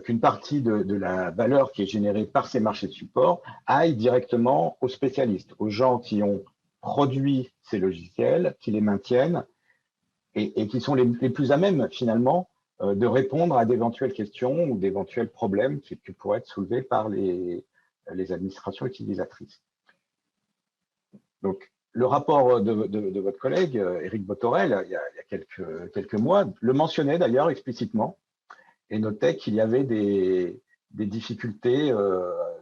qu'une partie de la valeur qui est générée par ces marchés de support aille directement aux spécialistes, aux gens qui ont produit ces logiciels, qui les maintiennent et qui sont les plus à même finalement de répondre à d'éventuelles questions ou d'éventuels problèmes qui pourraient être soulevés par les administrations utilisatrices. Donc, le rapport de votre collègue, Éric Bothorel, il y a quelques mois, le mentionnait d'ailleurs explicitement et notait qu'il y avait des difficultés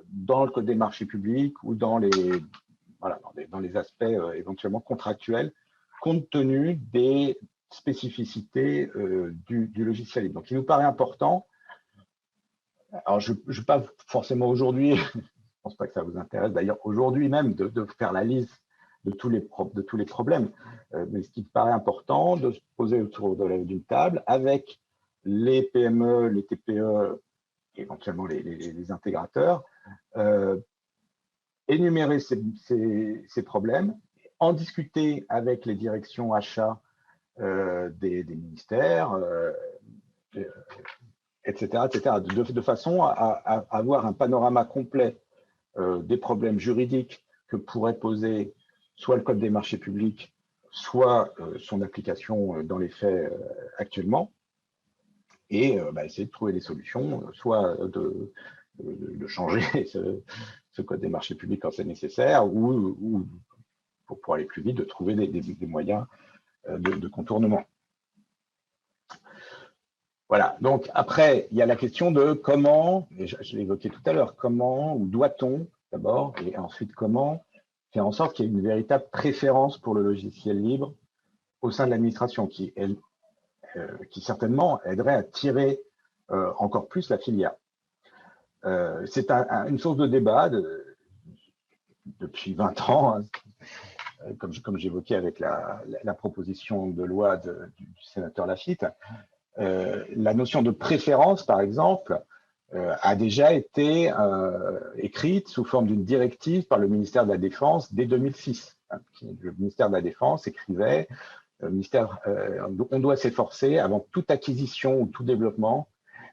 dans le code des marchés publics ou dans les aspects éventuellement contractuels, compte tenu des spécificités du logiciel libre. Donc, il nous paraît important, alors je ne vais pas forcément aujourd'hui, je ne pense pas que ça vous intéresse d'ailleurs aujourd'hui même, de faire la liste de tous les problèmes, mais ce qui me paraît important, de se poser autour d'une table avec les PME, les TPE, éventuellement les intégrateurs, énumérer ces problèmes, en discuter avec les directions achats des ministères, etc., de façon à avoir un panorama complet des problèmes juridiques que pourrait poser soit le Code des marchés publics, soit son application dans les faits actuellement, et essayer de trouver des solutions, soit de changer ce Code des marchés publics quand c'est nécessaire, ou pour aller plus vite, de trouver des moyens de contournement. Voilà, donc après, il y a la question de comment, et je l'ai évoqué tout à l'heure, comment ou doit-on d'abord, et ensuite comment faire en sorte qu'il y ait une véritable préférence pour le logiciel libre au sein de l'administration qui certainement aiderait à tirer encore plus la filière. C'est une source de débat depuis 20 ans, comme j'évoquais avec la proposition de loi du sénateur Laffitte. La notion de préférence, par exemple, a déjà été écrite sous forme d'une directive par le ministère de la Défense dès 2006. Le ministère de la Défense écrivait on doit s'efforcer, avant toute acquisition ou tout développement,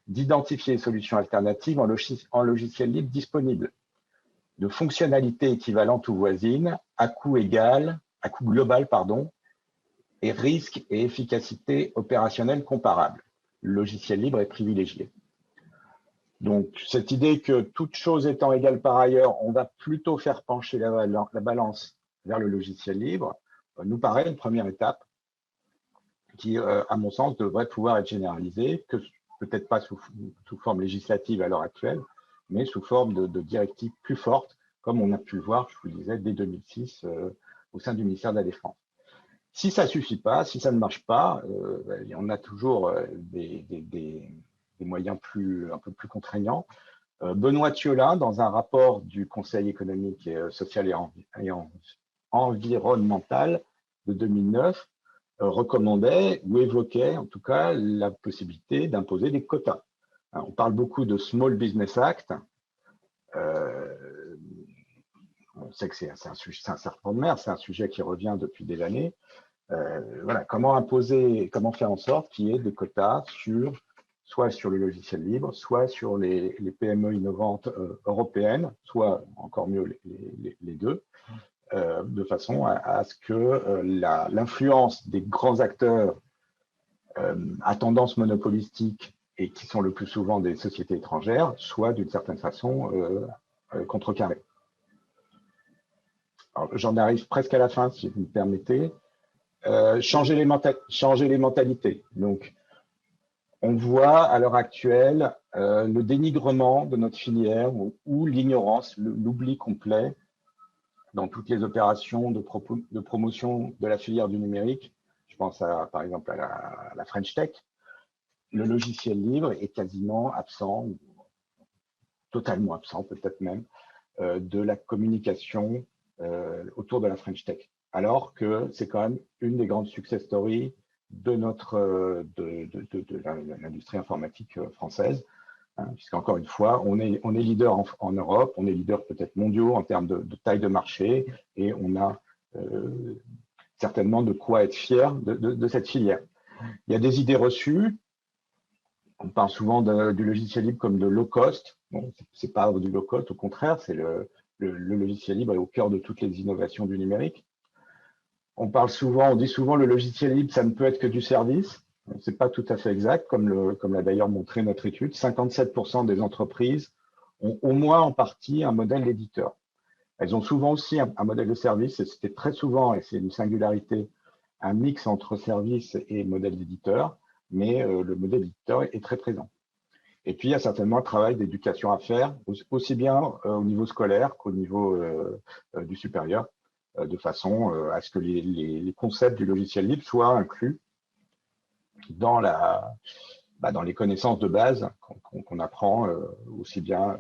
d'identifier les solutions alternatives en logiciel libre disponibles, de fonctionnalités équivalentes ou voisines, à coût global, et risque et efficacité opérationnelle comparables. Le logiciel libre est privilégié. Donc, cette idée que toute chose étant égale par ailleurs, on va plutôt faire pencher la balance vers le logiciel libre, nous paraît une première étape qui, à mon sens, devrait pouvoir être généralisée, que peut-être pas sous forme législative à l'heure actuelle, mais sous forme de directives plus fortes, comme on a pu le voir, je vous le disais, dès 2006 au sein du ministère de la Défense. Si ça ne suffit pas, si ça ne marche pas, on a toujours des moyens un peu plus contraignants. Benoît Thiolin, dans un rapport du Conseil économique, social et environnemental de 2009, recommandait ou évoquait en tout cas la possibilité d'imposer des quotas. On parle beaucoup de Small Business Act. On sait que c'est un serpent de mer, c'est un sujet qui revient depuis des années. Voilà, comment faire en sorte qu'il y ait des quotas soit sur le logiciel libre, soit sur les PME innovantes européennes, soit encore mieux les deux, de façon à ce que l'influence des grands acteurs à tendance monopolistique et qui sont le plus souvent des sociétés étrangères soit d'une certaine façon contrecarrée. J'en arrive presque à la fin, si vous me permettez. Changer les mentalités. Donc, on voit à l'heure actuelle le dénigrement de notre filière ou l'ignorance, l'oubli complet dans toutes les opérations de promotion de la filière du numérique. Je pense par exemple à la French Tech. Le logiciel libre est quasiment absent, totalement absent peut-être même, de la communication autour de la French Tech. Alors que c'est quand même une des grandes success stories de l'industrie informatique française, puisqu'encore une fois, on est leader en Europe, on est leader peut-être mondiaux en termes de taille de marché, et on a certainement de quoi être fier de cette filière. Il y a des idées reçues. On parle souvent du logiciel libre comme de low cost. Bon, c'est pas du low cost, au contraire, c'est le logiciel libre est au cœur de toutes les innovations du numérique. On dit souvent le logiciel libre, ça ne peut être que du service. C'est pas tout à fait exact, comme l'a d'ailleurs montré notre étude. 57% des entreprises ont au moins en partie un modèle d'éditeur. Elles ont souvent aussi un modèle de service, et c'était très souvent, et c'est une singularité, un mix entre service et modèle d'éditeur, mais le modèle d'éditeur est très présent. Et puis, il y a certainement un travail d'éducation à faire, aussi bien au niveau scolaire qu'au niveau du supérieur, de façon à ce que les concepts du logiciel libre soient inclus dans les connaissances de base qu'on apprend aussi bien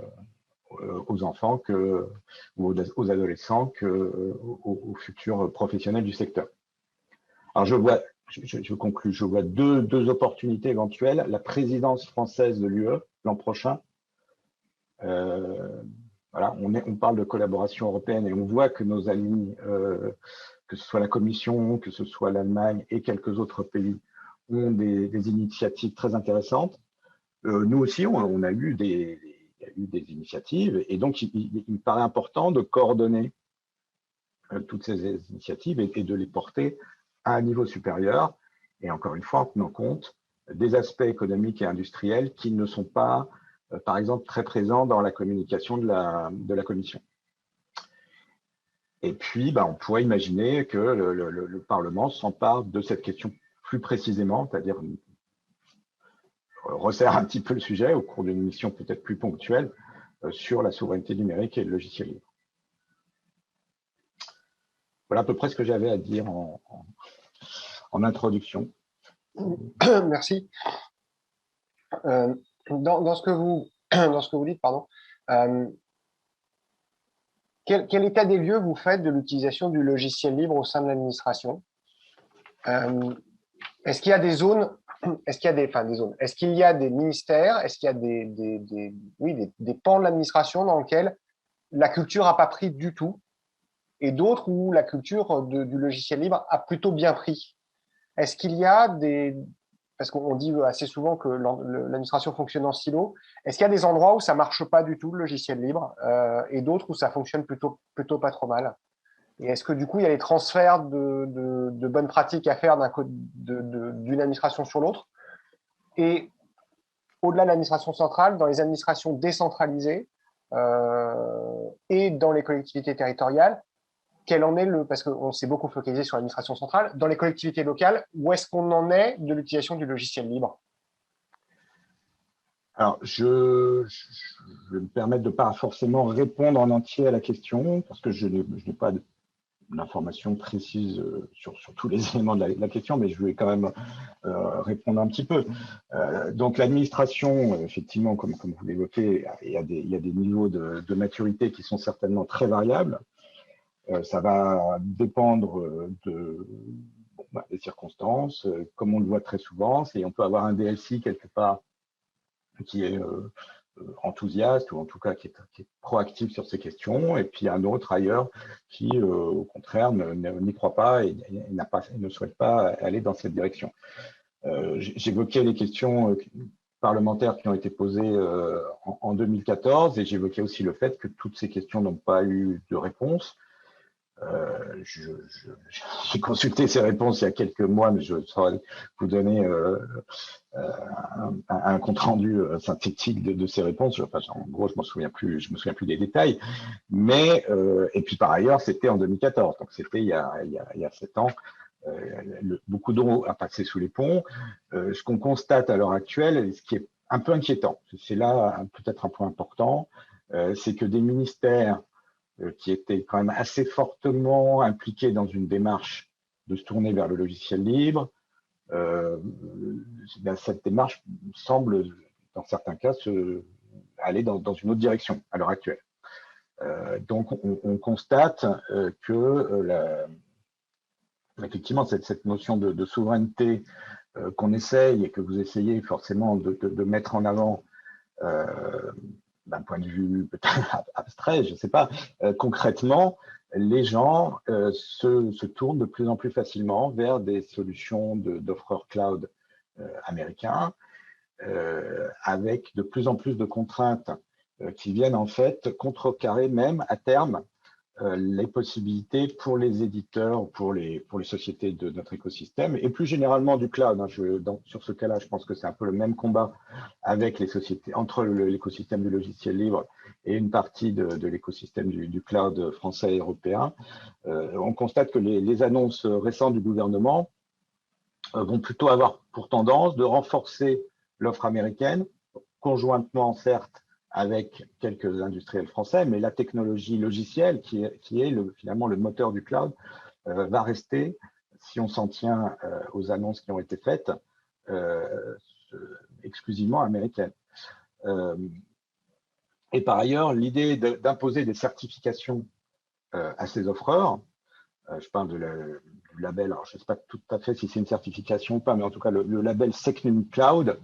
aux enfants ou aux adolescents qu'aux futurs professionnels du secteur. Alors, je conclue, je vois deux opportunités éventuelles. La présidence française de l'UE l'an prochain. Voilà, on parle de collaboration européenne et on voit que nos alliés, que ce soit la Commission, que ce soit l'Allemagne et quelques autres pays, ont des initiatives très intéressantes. Nous aussi, on a eu des initiatives et donc il me paraît important de coordonner toutes ces initiatives et de les porter à un niveau supérieur, et encore une fois en tenant compte des aspects économiques et industriels qui ne sont pas, par exemple, très présents dans la communication de la Commission. Et puis, on pourrait imaginer que le Parlement s'empare de cette question plus précisément, c'est-à-dire resserre un petit peu le sujet au cours d'une mission peut-être plus ponctuelle sur la souveraineté numérique et le logiciel libre. Voilà à peu près ce que j'avais à dire en introduction. Merci. Dans ce que vous dites, pardon, quel état des lieux vous faites de l'utilisation du logiciel libre au sein de l'administration? Est-ce qu'il y a des zones est-ce qu'il y a des zones, est-ce qu'il y a des ministères, est-ce qu'il y a des pans de l'administration dans lesquels la culture n'a pas pris du tout, et d'autres où la culture du logiciel libre a plutôt bien pris? Est-ce qu'il y a parce qu'on dit assez souvent que l'administration fonctionne en silo, est-ce qu'il y a des endroits où ça marche pas du tout, le logiciel libre, et d'autres où ça fonctionne plutôt pas trop mal? Et est-ce que du coup, il y a des transferts de bonnes pratiques à faire d'une administration sur l'autre? Et au-delà de l'administration centrale, dans les administrations décentralisées et dans les collectivités territoriales, quel en est parce qu'on s'est beaucoup focalisé sur l'administration centrale, dans les collectivités locales, où est-ce qu'on en est de l'utilisation du logiciel libre? Alors, je vais me permettre de ne pas forcément répondre en entier à la question, parce que je n'ai pas d'informations précises sur tous les éléments de la question, mais je vais quand même répondre un petit peu. Donc, l'administration, effectivement, comme vous l'évoquez, il y a des niveaux de maturité qui sont certainement très variables. Ça va dépendre des circonstances. Comme on le voit très souvent, on peut avoir un DLC quelque part qui est enthousiaste, ou en tout cas qui est proactif sur ces questions, et puis un autre ailleurs qui, au contraire, n'y croit pas et ne souhaite pas aller dans cette direction. J'évoquais les questions parlementaires qui ont été posées en 2014, et j'évoquais aussi le fait que toutes ces questions n'ont pas eu de réponse. J'ai consulté ces réponses il y a quelques mois, mais je saurais vous donner un compte rendu synthétique de ces réponses. En gros, je me souviens plus des détails. Mais et puis par ailleurs, c'était en 2014, donc c'était il y a 7 ans. Beaucoup d'eau a passé sous les ponts. Ce qu'on constate à l'heure actuelle, ce qui est un peu inquiétant, c'est là peut-être un point important, c'est que des ministères qui étaient quand même assez fortement impliqués dans une démarche de se tourner vers le logiciel libre, cette démarche semble, dans certains cas, aller dans une autre direction à l'heure actuelle. Donc, on constate que effectivement, cette notion de souveraineté qu'on essaye et que vous essayez forcément de mettre en avant d'un point de vue peut-être abstrait, je ne sais pas, concrètement, les gens se tournent de plus en plus facilement vers des solutions d'offreurs cloud américains, avec de plus en plus de contraintes qui viennent en fait contrecarrer même à terme les possibilités pour les éditeurs, pour les sociétés de notre écosystème, et plus généralement du cloud. Sur ce cas-là, je pense que c'est un peu le même combat avec les sociétés, entre l'écosystème du logiciel libre et une partie de l'écosystème du cloud français et européen. On constate que les annonces récentes du gouvernement vont plutôt avoir pour tendance de renforcer l'offre américaine, conjointement certes avec quelques industriels français, mais la technologie logicielle, qui est finalement le moteur du cloud, va rester, si on s'en tient aux annonces qui ont été faites, exclusivement américaine. Et par ailleurs, l'idée d'imposer des certifications à ces offreurs, je parle du label, alors je ne sais pas tout à fait si c'est une certification ou pas, mais en tout cas le label Secnum Cloud,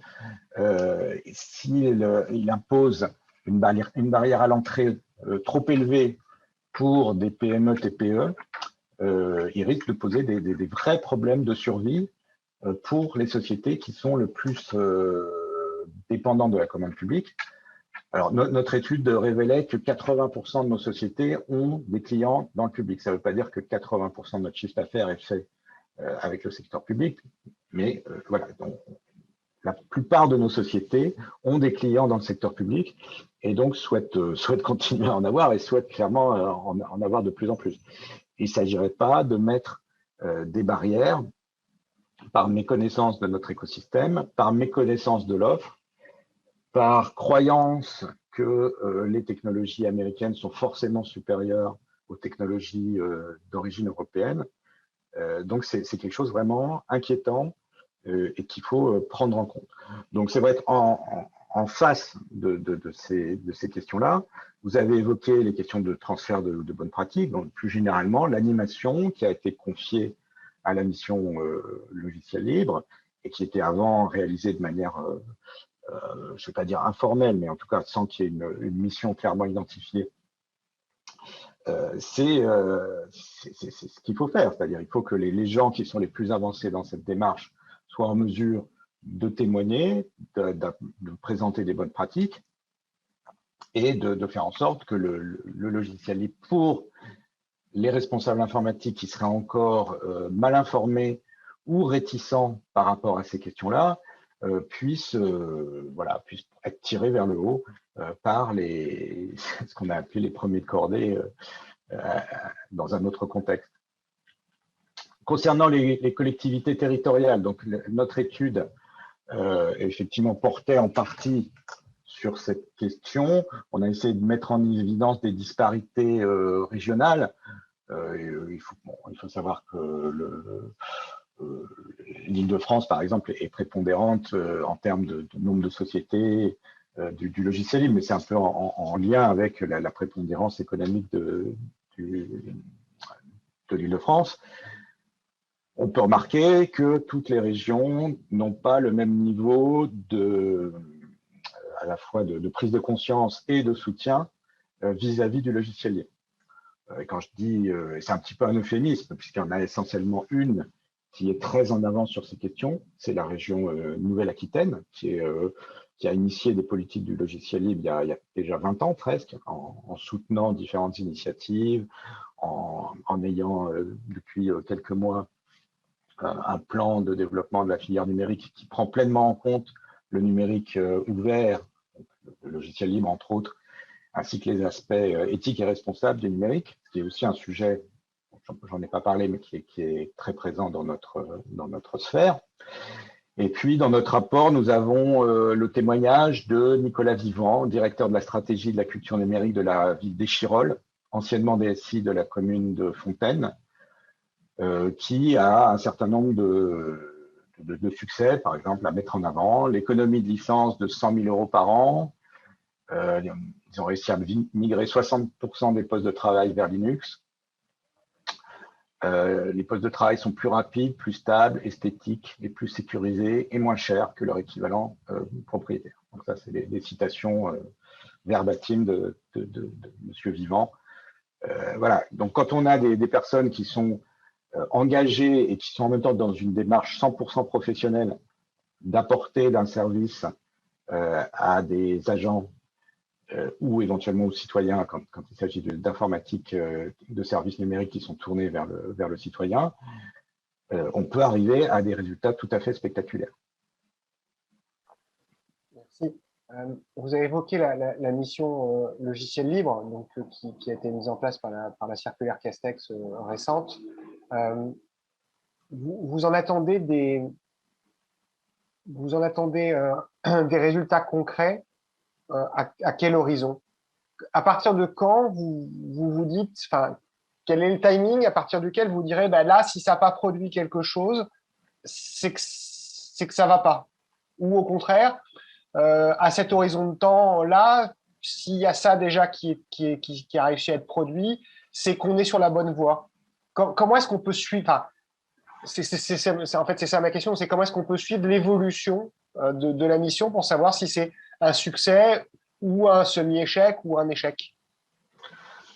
s'il impose une barrière à l'entrée trop élevée pour des PME, TPE, il risque de poser des vrais problèmes de survie pour les sociétés qui sont le plus dépendantes de la commande publique. Alors, notre étude révélait que 80% de nos sociétés ont des clients dans le public. Ça ne veut pas dire que 80% de notre chiffre d'affaires est fait avec le secteur public, mais voilà. Donc, la plupart de nos sociétés ont des clients dans le secteur public et donc souhaitent continuer à en avoir et souhaitent clairement en avoir de plus en plus. Il ne s'agirait pas de mettre des barrières par méconnaissance de notre écosystème, par méconnaissance de l'offre, par croyance que les technologies américaines sont forcément supérieures aux technologies d'origine européenne. Donc, c'est quelque chose vraiment inquiétant et qu'il faut prendre en compte. Donc, c'est vrai qu'en face de ces questions-là, vous avez évoqué les questions de transfert de bonnes pratiques, donc plus généralement l'animation qui a été confiée à la mission logiciel libre et qui était avant réalisé de manière, je ne vais pas dire informelle, mais en tout cas sans qu'il y ait une mission clairement identifiée, c'est ce qu'il faut faire. C'est-à-dire il faut que les gens qui sont les plus avancés dans cette démarche soient en mesure de témoigner, de présenter des bonnes pratiques et de faire en sorte que le logiciel libre, pour les responsables informatiques qui seraient encore mal informés ou réticents par rapport à ces questions-là, puissent être tirés vers le haut par ce qu'on a appelé les premiers de cordée dans un autre contexte. Concernant les collectivités territoriales, donc notre étude effectivement portait en partie sur cette question. On a essayé de mettre en évidence des disparités régionales. Il faut savoir que l'Île-de-France, par exemple, est prépondérante en termes de nombre de sociétés du logiciel libre, mais c'est un peu en lien avec la prépondérance économique de l'Île-de-France. On peut remarquer que toutes les régions n'ont pas le même niveau à la fois de prise de conscience et de soutien vis-à-vis du logiciel libre. Et quand je dis, c'est un petit peu un euphémisme, puisqu'il y en a essentiellement une qui est très en avance sur ces questions, c'est la région Nouvelle-Aquitaine, qui a initié des politiques du logiciel libre il y a déjà 20 ans presque, en soutenant différentes initiatives, en ayant depuis quelques mois un plan de développement de la filière numérique qui prend pleinement en compte le numérique ouvert, le logiciel libre entre autres, ainsi que les aspects éthiques et responsables du numérique, qui est aussi un sujet, j'en ai pas parlé, mais qui est très présent dans notre sphère. Et puis, dans notre rapport, nous avons le témoignage de Nicolas Vivant, directeur de la stratégie de la culture numérique de la ville d'Échirolles, anciennement DSI de la commune de Fontaine, qui a un certain nombre de succès, par exemple, à mettre en avant. L'économie de licence de 100 000 € par an. Ils ont réussi à migrer 60% des postes de travail vers Linux. Les postes de travail sont plus rapides, plus stables, esthétiques et plus sécurisés et moins chers que leur équivalent propriétaire. Donc ça, c'est des citations verbatim de Monsieur Vivant. Voilà. Donc quand on a des personnes qui sont engagées et qui sont en même temps dans une démarche 100% professionnelle d'apporter d'un service à des agents ou éventuellement aux citoyens quand il s'agit d'informatique, de services numériques qui sont tournés vers le citoyen, on peut arriver à des résultats tout à fait spectaculaires. Merci. Vous avez évoqué la mission logiciel libre, donc, qui a été mise en place par la circulaire Castex récente. Vous en attendez des résultats concrets à quel horizon? À partir de quand vous dites, enfin, quel est le timing à partir duquel vous direz, bah là, si ça n'a pas produit quelque chose, c'est que ça va pas. Ou au contraire, à cet horizon de temps-là, s'il y a ça déjà qui a réussi à être produit, c'est qu'on est sur la bonne voie. Comment est-ce qu'on peut suivre, enfin, en fait, c'est ça ma question, c'est comment est-ce qu'on peut suivre l'évolution de la mission pour savoir si c'est un succès ou un semi-échec ou un échec?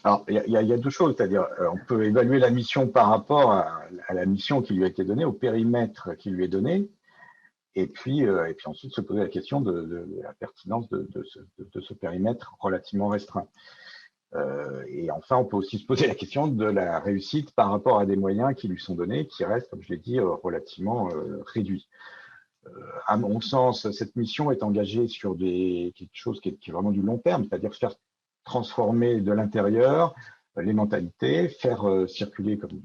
Alors, il y a deux choses, c'est-à-dire on peut évaluer la mission par rapport à la mission qui lui a été donnée, au périmètre qui lui est donné, et puis ensuite se poser la question de la pertinence de ce périmètre relativement restreint. Et enfin, on peut aussi se poser la question de la réussite par rapport à des moyens qui lui sont donnés, qui restent, comme je l'ai dit, relativement réduits. À mon sens, cette mission est engagée sur quelque chose qui est vraiment du long terme, c'est-à-dire faire transformer de l'intérieur les mentalités, faire circuler comme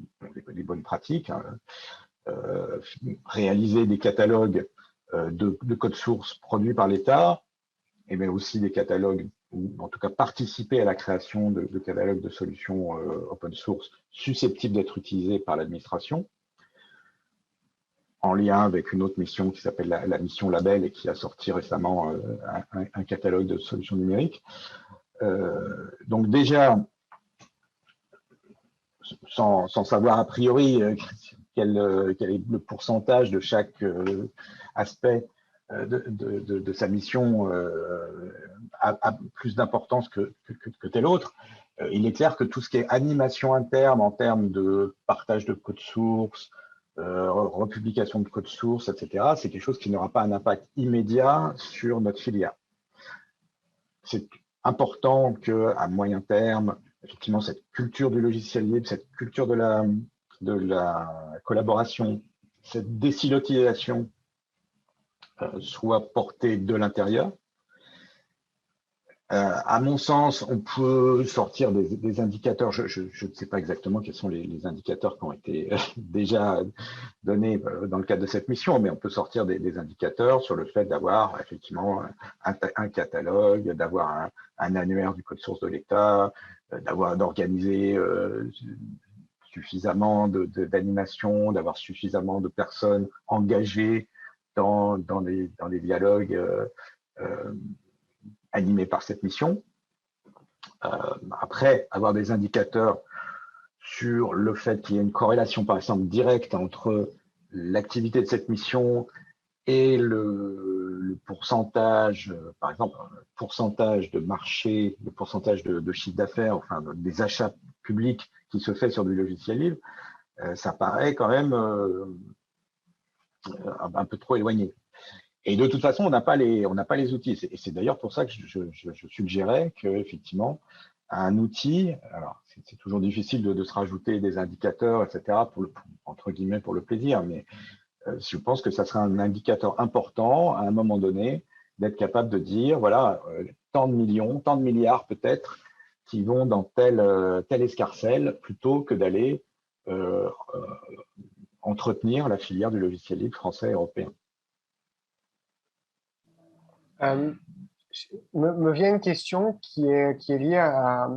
des bonnes pratiques, hein, réaliser des catalogues de code source produits par l'État, et mais aussi des catalogues, ou en tout cas participer à la création de catalogues de solutions open source susceptibles d'être utilisées par l'administration, en lien avec une autre mission qui s'appelle la mission Label et qui a sorti récemment un catalogue de solutions numériques. Donc déjà, sans savoir a priori quel est le pourcentage de chaque aspect de sa mission a plus d'importance que tel autre. Il est clair que tout ce qui est animation interne en termes de partage de code source, republication de code source, etc., c'est quelque chose qui n'aura pas un impact immédiat sur notre filière. C'est important qu'à moyen terme, effectivement, cette culture du logiciel libre, cette culture de la collaboration, cette désilotisation soit portée de l'intérieur. À mon sens, on peut sortir des indicateurs. Je ne sais pas exactement quels sont les indicateurs qui ont été déjà donnés dans le cadre de cette mission, mais on peut sortir des indicateurs sur le fait d'avoir effectivement un catalogue, d'avoir un annuaire du code source de l'État, d'organiser suffisamment d'animation, d'avoir suffisamment de personnes engagées dans les dialogues animés par cette mission. Après, avoir des indicateurs sur le fait qu'il y ait une corrélation, par exemple, directe entre l'activité de cette mission et le pourcentage, par exemple, le pourcentage de marché, le pourcentage de chiffre d'affaires, enfin des achats publics qui se fait sur du logiciel libre, ça paraît quand même un peu trop éloigné. Et de toute façon, on n'a pas les outils. Et c'est d'ailleurs pour ça que je suggérais qu'effectivement, un outil, alors c'est toujours difficile de se rajouter des indicateurs, etc., entre guillemets pour le plaisir, mais je pense que ça serait un indicateur important à un moment donné d'être capable de dire, voilà, tant de millions, tant de milliards peut-être, qui vont dans tel escarcelle, plutôt que d'aller entretenir la filière du logiciel libre français et européen. Me vient une question qui est liée à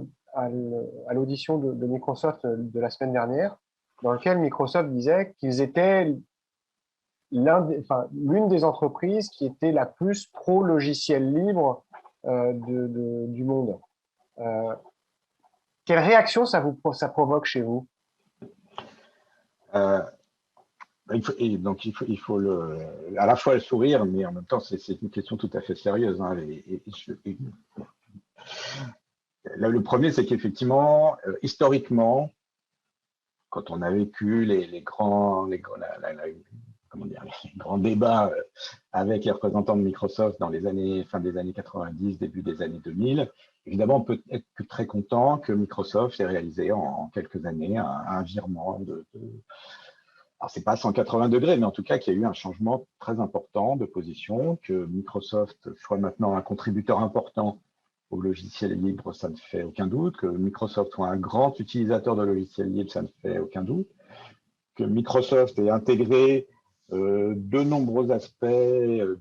l'audition de Microsoft de la semaine dernière, dans laquelle Microsoft disait qu'ils étaient l'une des entreprises qui était la plus pro-logiciel libre du monde. Quelle réaction ça provoque chez vous? Il faut à la fois le sourire, mais en même temps, c'est une question tout à fait sérieuse. Hein, là, le premier, c'est qu'effectivement, historiquement, quand on a vécu les grands débats avec les représentants de Microsoft dans fin des années 90, début des années 2000, évidemment, on peut être que très content que Microsoft ait réalisé en quelques années un virement alors, c'est pas 180 degrés, mais en tout cas, qu'il y a eu un changement très important de position, que Microsoft soit maintenant un contributeur important au logiciel libre, ça ne fait aucun doute, que Microsoft soit un grand utilisateur de logiciels libres, ça ne fait aucun doute, que Microsoft ait intégré de nombreux aspects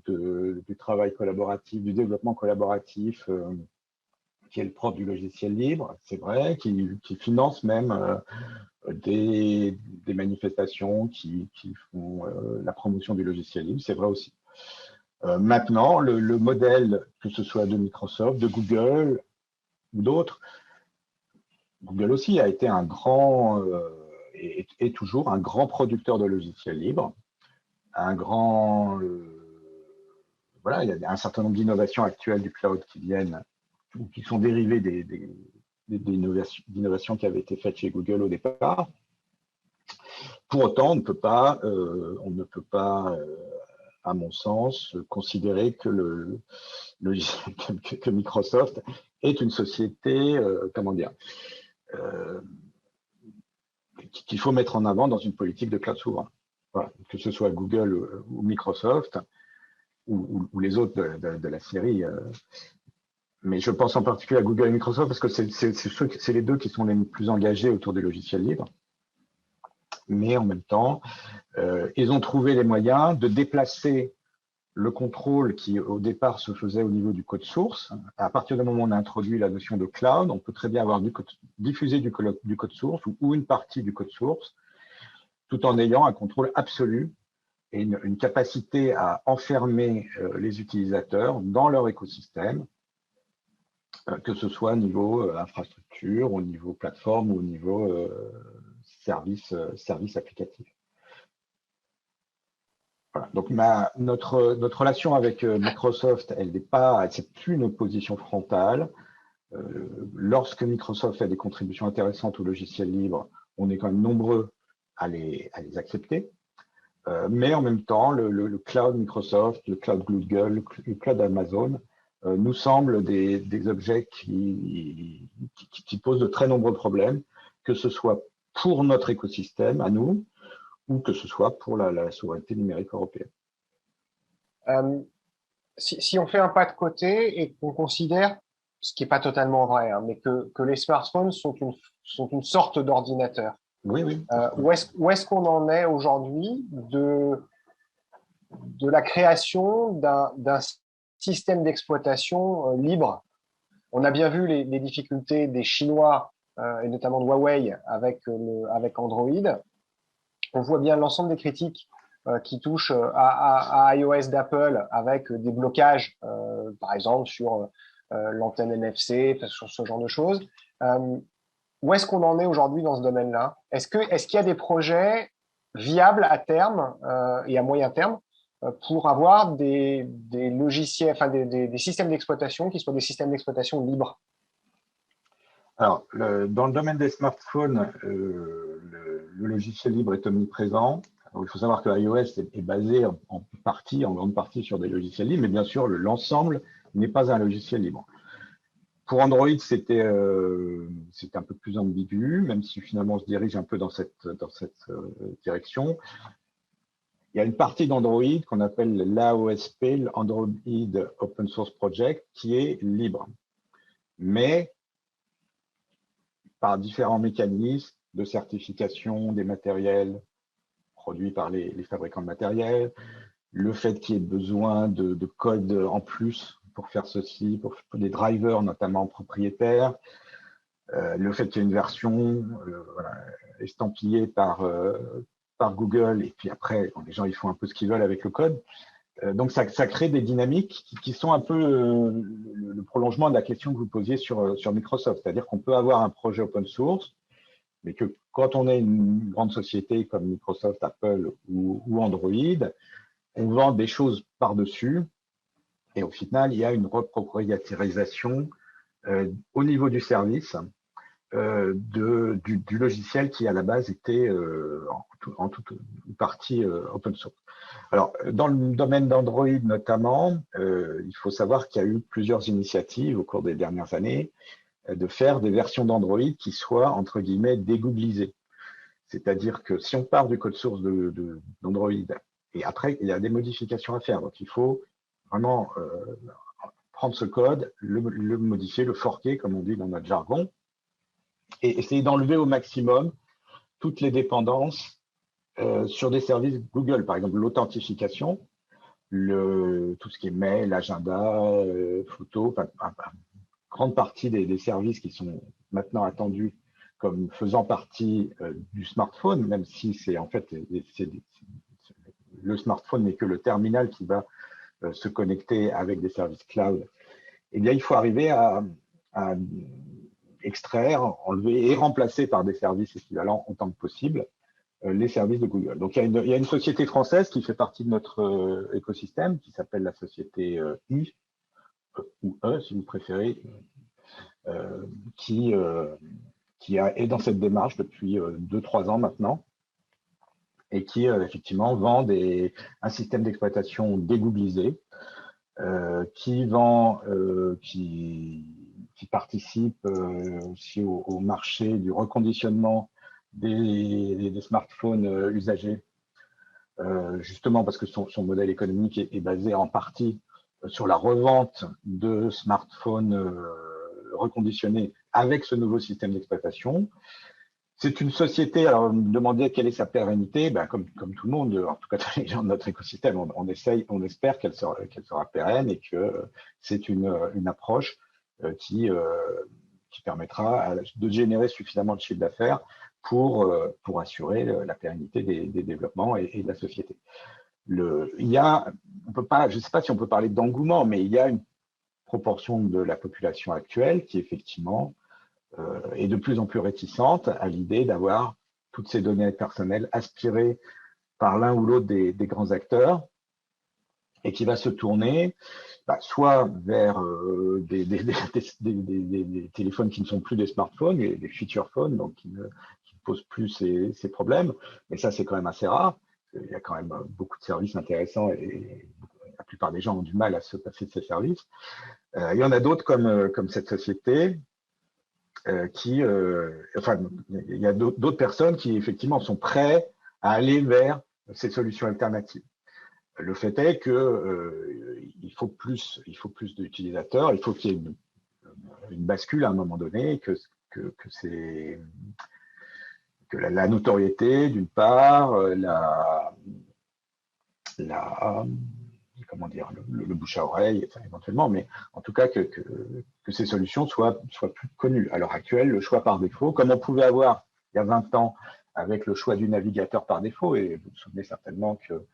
du travail collaboratif, du développement collaboratif, qui est le propre du logiciel libre, c'est vrai, qui finance même des manifestations qui font la promotion du logiciel libre, c'est vrai aussi. Maintenant, le modèle, que ce soit de Microsoft, de Google ou d'autres, Google aussi a été un grand, et toujours un grand producteur de logiciels libres, un grand, voilà, il y a un certain nombre d'innovations actuelles du cloud qui viennent, ou qui sont dérivées des innovations qui avaient été faites chez Google au départ. Pour autant, on ne peut pas, à mon sens, considérer que que Microsoft est une société, comment dire, qu'il faut mettre en avant dans une politique de cloud souverain. Voilà. Que ce soit Google ou Microsoft ou les autres de la série. Mais je pense en particulier à Google et Microsoft parce que c'est les deux qui sont les plus engagés autour des logiciels libres. Mais en même temps, ils ont trouvé les moyens de déplacer le contrôle qui, au départ, se faisait au niveau du code source. À partir du moment où on a introduit la notion de cloud, on peut très bien avoir diffusé du code source ou une partie du code source, tout en ayant un contrôle absolu et une capacité à enfermer les utilisateurs dans leur écosystème, que ce soit au niveau infrastructure, au niveau plateforme ou au niveau service applicatif. Voilà. Donc notre relation avec Microsoft, elle n'est pas, c'est plus une opposition frontale. Lorsque Microsoft fait des contributions intéressantes au logiciel libre, on est quand même nombreux à les accepter. Mais en même temps, le cloud Microsoft, le cloud Google, le cloud Amazon nous semblent des objets qui posent de très nombreux problèmes, que ce soit pour notre écosystème à nous, ou que ce soit pour la souveraineté numérique européenne. Si on fait un pas de côté et qu'on considère, ce qui n'est pas totalement vrai, hein, mais que les smartphones sont une sorte d'ordinateur, Oui, oui. où est-ce qu'on en est aujourd'hui de la création d'un système d'exploitation libre? On a bien vu les difficultés des Chinois et notamment de Huawei avec Android. On voit bien l'ensemble des critiques qui touchent à iOS d'Apple avec des blocages, par exemple sur l'antenne NFC, sur ce genre de choses. Où est-ce qu'on en est aujourd'hui dans ce domaine-là? Est-ce qu'il y a des projets viables à terme et à moyen terme pour avoir des logiciels, enfin des systèmes d'exploitation qui soient des systèmes d'exploitation libres? Alors, dans le domaine des smartphones, le logiciel libre est omniprésent. Alors, il faut savoir que iOS est basé en grande partie sur des logiciels libres, mais bien sûr, l'ensemble n'est pas un logiciel libre. Pour Android, c'était un peu plus ambigu, même si finalement on se dirige un peu dans cette direction. Il y a une partie d'Android qu'on appelle l'AOSP, l'Android Open Source Project, qui est libre. Mais par différents mécanismes de certification des matériels produits par les fabricants de matériel, le fait qu'il y ait besoin de code en plus pour faire ceci, pour des drivers notamment propriétaires, le fait qu'il y ait une version estampillée par Google, et puis après, les gens ils font un peu ce qu'ils veulent avec le code. Donc ça crée des dynamiques qui sont un peu le prolongement de la question que vous posiez sur Microsoft, c'est-à-dire qu'on peut avoir un projet open source, mais que quand on est une grande société comme Microsoft, Apple ou Android, on vend des choses par-dessus, et au final, il y a une repropriétarisation au niveau du service du logiciel qui à la base était en toute partie open source. Alors, dans le domaine d'Android notamment, il faut savoir qu'il y a eu plusieurs initiatives au cours des dernières années de faire des versions d'Android qui soient, entre guillemets, dégooglisées. C'est-à-dire que si on part du code source d'Android, et après, il y a des modifications à faire. Donc, il faut vraiment prendre ce code, le modifier, le forquer, comme on dit dans notre jargon, et essayer d'enlever au maximum toutes les dépendances sur des services Google, par exemple l'authentification, tout ce qui est mail, agenda, photo, grande partie des services qui sont maintenant attendus comme faisant partie du smartphone, même si c'est en fait le smartphone n'est que le terminal qui va se connecter avec des services cloud. Eh bien, il faut arriver à extraire, enlever et remplacer par des services équivalents autant que possible les services de Google. Donc, il y a une société française qui fait partie de notre écosystème, qui s'appelle la société I, ou E, si vous préférez, qui est dans cette démarche depuis 2-3 ans maintenant, et qui effectivement vend un système d'exploitation dégooglisé, qui participe aussi au marché du reconditionnement des smartphones usagés, justement parce que son modèle économique est basé en partie sur la revente de smartphones reconditionnés avec ce nouveau système d'exploitation. C'est une société, alors vous me demandez quelle est sa pérennité, comme tout le monde, en tout cas les gens de notre écosystème, on espère qu'elle sera pérenne et que c'est une approche qui permettra de générer suffisamment de chiffre d'affaires pour assurer la pérennité des développements et de la société. On peut pas, je ne sais pas si on peut parler d'engouement, mais il y a une proportion de la population actuelle qui effectivement est de plus en plus réticente à l'idée d'avoir toutes ces données personnelles aspirées par l'un ou l'autre des grands acteurs et qui va se tourner soit vers des téléphones qui ne sont plus des smartphones, des feature phones, donc qui ne posent plus ces problèmes. Mais ça, c'est quand même assez rare. Il y a quand même beaucoup de services intéressants et la plupart des gens ont du mal à se passer de ces services. Il y en a d'autres comme cette société il y a d'autres personnes qui effectivement sont prêtes à aller vers ces solutions alternatives. Le fait est que il faut plus d'utilisateurs, il faut qu'il y ait une bascule à un moment donné, que la notoriété d'une part, comment dire, le bouche à oreille, éventuellement, mais en tout cas que ces solutions soient plus connues. À l'heure actuelle, le choix par défaut, comme on pouvait avoir il y a 20 ans avec le choix du navigateur par défaut, et vous vous souvenez certainement que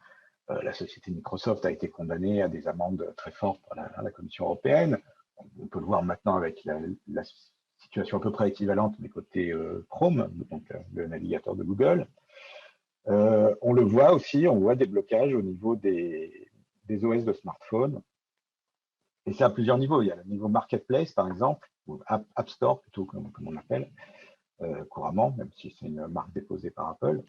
la société Microsoft a été condamnée à des amendes très fortes par la Commission européenne. On peut le voir maintenant avec la situation à peu près équivalente, mais côté Chrome, donc le navigateur de Google. On le voit aussi, on voit des blocages au niveau des OS de smartphone. Et c'est à plusieurs niveaux. Il y a le niveau marketplace, par exemple, ou App Store, plutôt comme on l'appelle couramment, même si c'est une marque déposée par Apple.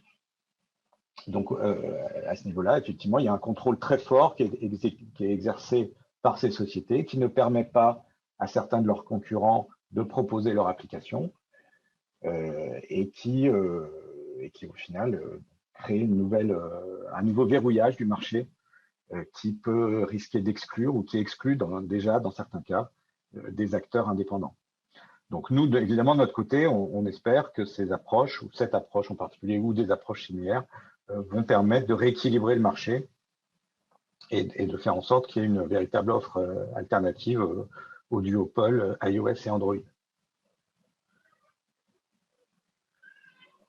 Donc, à ce niveau-là, effectivement, il y a un contrôle très fort qui est exercé par ces sociétés, qui ne permet pas à certains de leurs concurrents de proposer leur application et qui, au final, crée un nouveau verrouillage du marché qui peut risquer d'exclure ou qui exclut déjà, dans certains cas, des acteurs indépendants. Donc, nous, évidemment, de notre côté, on espère que ces approches, ou cette approche en particulier, ou des approches similaires, vont permettre de rééquilibrer le marché et de faire en sorte qu'il y ait une véritable offre alternative au duopole iOS et Android.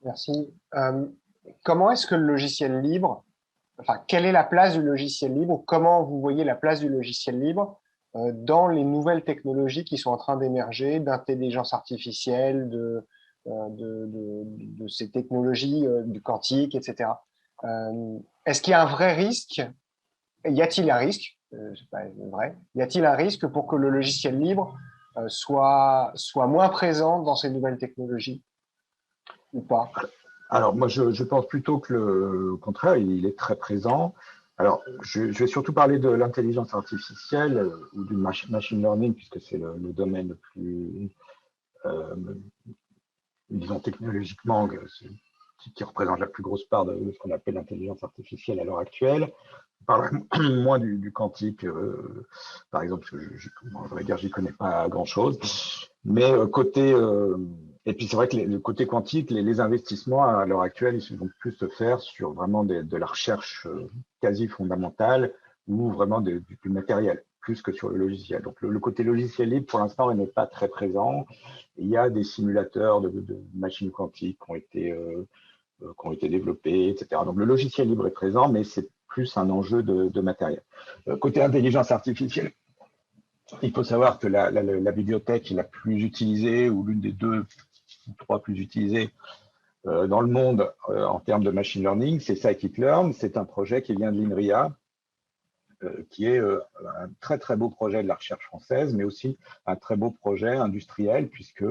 Merci. Comment est-ce que le logiciel libre, enfin, quelle est la place du logiciel libre ou comment vous voyez la place du logiciel libre dans les nouvelles technologies qui sont en train d'émerger, d'intelligence artificielle, de ces technologies du quantique, etc. Est-ce qu'il y a un vrai risque? Y a-t-il un risque? C'est pas vrai. Y a-t-il un risque pour que le logiciel libre soit moins présent dans ces nouvelles technologies ou pas? Alors, moi, je pense plutôt que le contraire, il est très présent. Alors, je vais surtout parler de l'intelligence artificielle ou du machine learning, puisque c'est le domaine le plus, disons, technologiquement, qui représente la plus grosse part de ce qu'on appelle l'intelligence artificielle à l'heure actuelle. On parle moins du quantique, par exemple, parce que j'y connais pas grand-chose. Mais et puis c'est vrai que le côté quantique, les investissements à l'heure actuelle, ils vont plus se faire sur vraiment de la recherche quasi fondamentale ou vraiment du matériel, plus que sur le logiciel. Donc le côté logiciel libre, pour l'instant, il n'est pas très présent. Il y a des simulateurs de machines quantiques qui ont été développés, etc. Donc le logiciel libre est présent, mais c'est plus un enjeu de matériel. Côté intelligence artificielle, il faut savoir que la bibliothèque la plus utilisée, ou l'une des 2 ou 3 plus utilisées dans le monde en termes de machine learning, c'est scikit-learn. C'est un projet qui vient de l'INRIA, qui est un très très beau projet de la recherche française, mais aussi un très beau projet industriel, puisque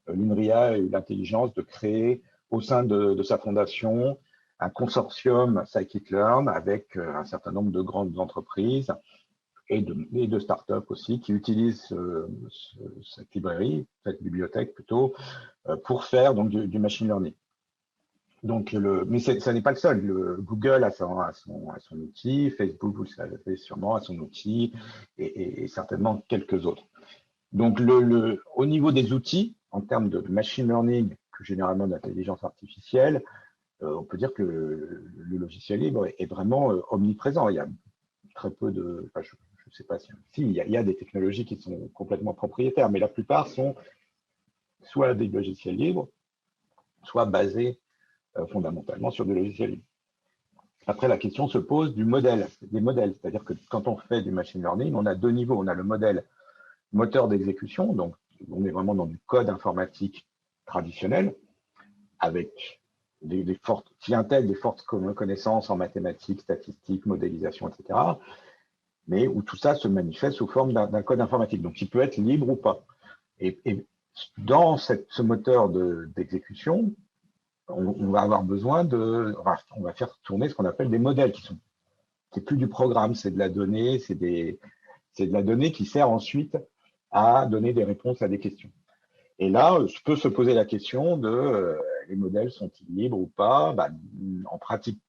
l'INRIA a eu l'intelligence de créer au sein de sa fondation un consortium scikit-learn avec un certain nombre de grandes entreprises et de startups aussi qui utilisent cette librairie, cette bibliothèque plutôt, pour faire donc du machine learning. Donc, mais ça n'est pas le seul. Google a son outil, Facebook, vous le savez sûrement, a son outil, et certainement quelques autres. Donc, au niveau des outils, en termes de machine learning, plus généralement d'intelligence artificielle, on peut dire que le logiciel libre est vraiment omniprésent. Il y a très peu de... Enfin, je ne sais pas si il y a des technologies qui sont complètement propriétaires, mais la plupart sont soit des logiciels libres, soit basés fondamentalement sur des logiciels libres. Après, la question se pose des modèles. C'est-à-dire que quand on fait du machine learning, on a 2 niveaux. On a le modèle moteur d'exécution, donc on est vraiment dans du code informatique traditionnel, avec qui intègrent des fortes connaissances en mathématiques, statistiques, modélisation, etc., mais où tout ça se manifeste sous forme d'un code informatique, donc qui peut être libre ou pas. Et dans ce moteur d'exécution, on va avoir besoin on va faire tourner ce qu'on appelle des modèles c'est plus du programme, c'est de la donnée, c'est de la donnée qui sert ensuite à donner des réponses à des questions. Et là, je peux se poser la question de les modèles sont-ils libres ou pas? En pratique,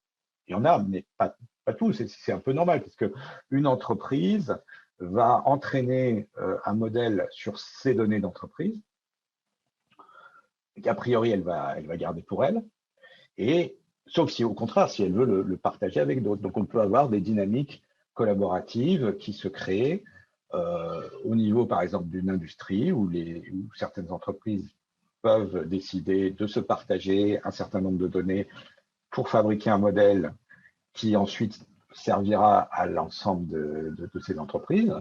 il y en a, mais pas tous. C'est un peu normal, parce qu'une entreprise va entraîner un modèle sur ses données d'entreprise, qu'a priori, elle va garder pour elle, et sauf si, au contraire, si elle veut le partager avec d'autres. Donc, on peut avoir des dynamiques collaboratives qui se créent au niveau, par exemple, d'une industrie où certaines entreprises peuvent décider de se partager un certain nombre de données pour fabriquer un modèle qui ensuite servira à l'ensemble de ces entreprises,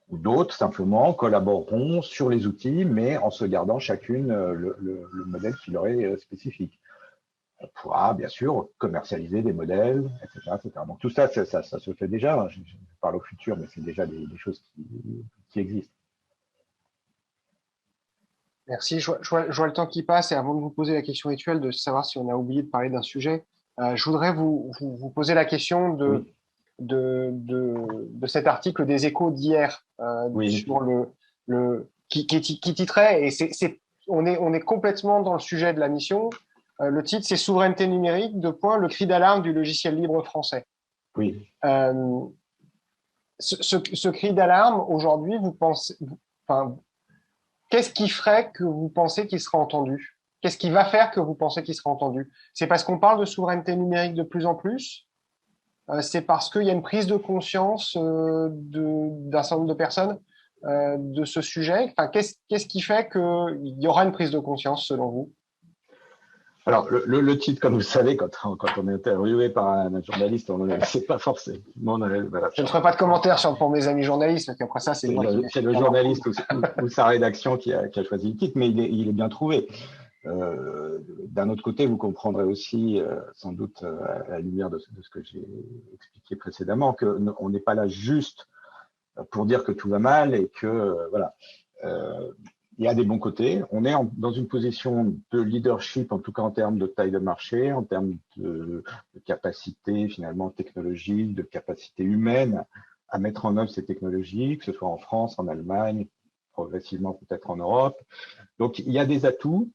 ou d'autres simplement collaboreront sur les outils, mais en se gardant chacune le modèle qui leur est spécifique. On pourra bien sûr commercialiser des modèles, etc. Donc tout ça, ça se fait déjà. Je parle au futur, mais c'est déjà des choses qui existent. Merci. Je vois le temps qui passe et avant de vous poser la question rituelle de savoir si on a oublié de parler d'un sujet, je voudrais vous poser la question Oui. de cet article des Échos d'hier Oui. sur qui titrait, et on est complètement dans le sujet de la mission. Le titre, c'est Souveraineté numérique, le cri d'alarme du logiciel libre français. Oui. Ce cri d'alarme, aujourd'hui, qu'est-ce qui ferait que vous pensez qu'il sera entendu? Qu'est-ce qui va faire que vous pensez qu'il sera entendu? C'est parce qu'on parle de souveraineté numérique de plus en plus? C'est parce qu'il y a une prise de conscience d'un certain nombre de personnes de ce sujet? Enfin, qu'est-ce qui fait qu'il y aura une prise de conscience, selon vous? Alors, le titre, comme vous le savez, quand on est interviewé par un journaliste, on ne sait pas forcément. Voilà, Je ne ferai pas de commentaires pour mes amis journalistes, parce qu'après ça, c'est moi qui c'est le journaliste ou sa rédaction qui a choisi le titre, mais il est bien trouvé. D'un autre côté, vous comprendrez aussi, sans doute à la lumière de ce que j'ai expliqué précédemment, qu'on n'est pas là juste pour dire que tout va mal et que voilà. Il y a des bons côtés. On est dans une position de leadership, en tout cas en termes de taille de marché, en termes de capacité finalement technologique, de capacité humaine à mettre en œuvre ces technologies, que ce soit en France, en Allemagne, progressivement peut-être en Europe. Donc il y a des atouts.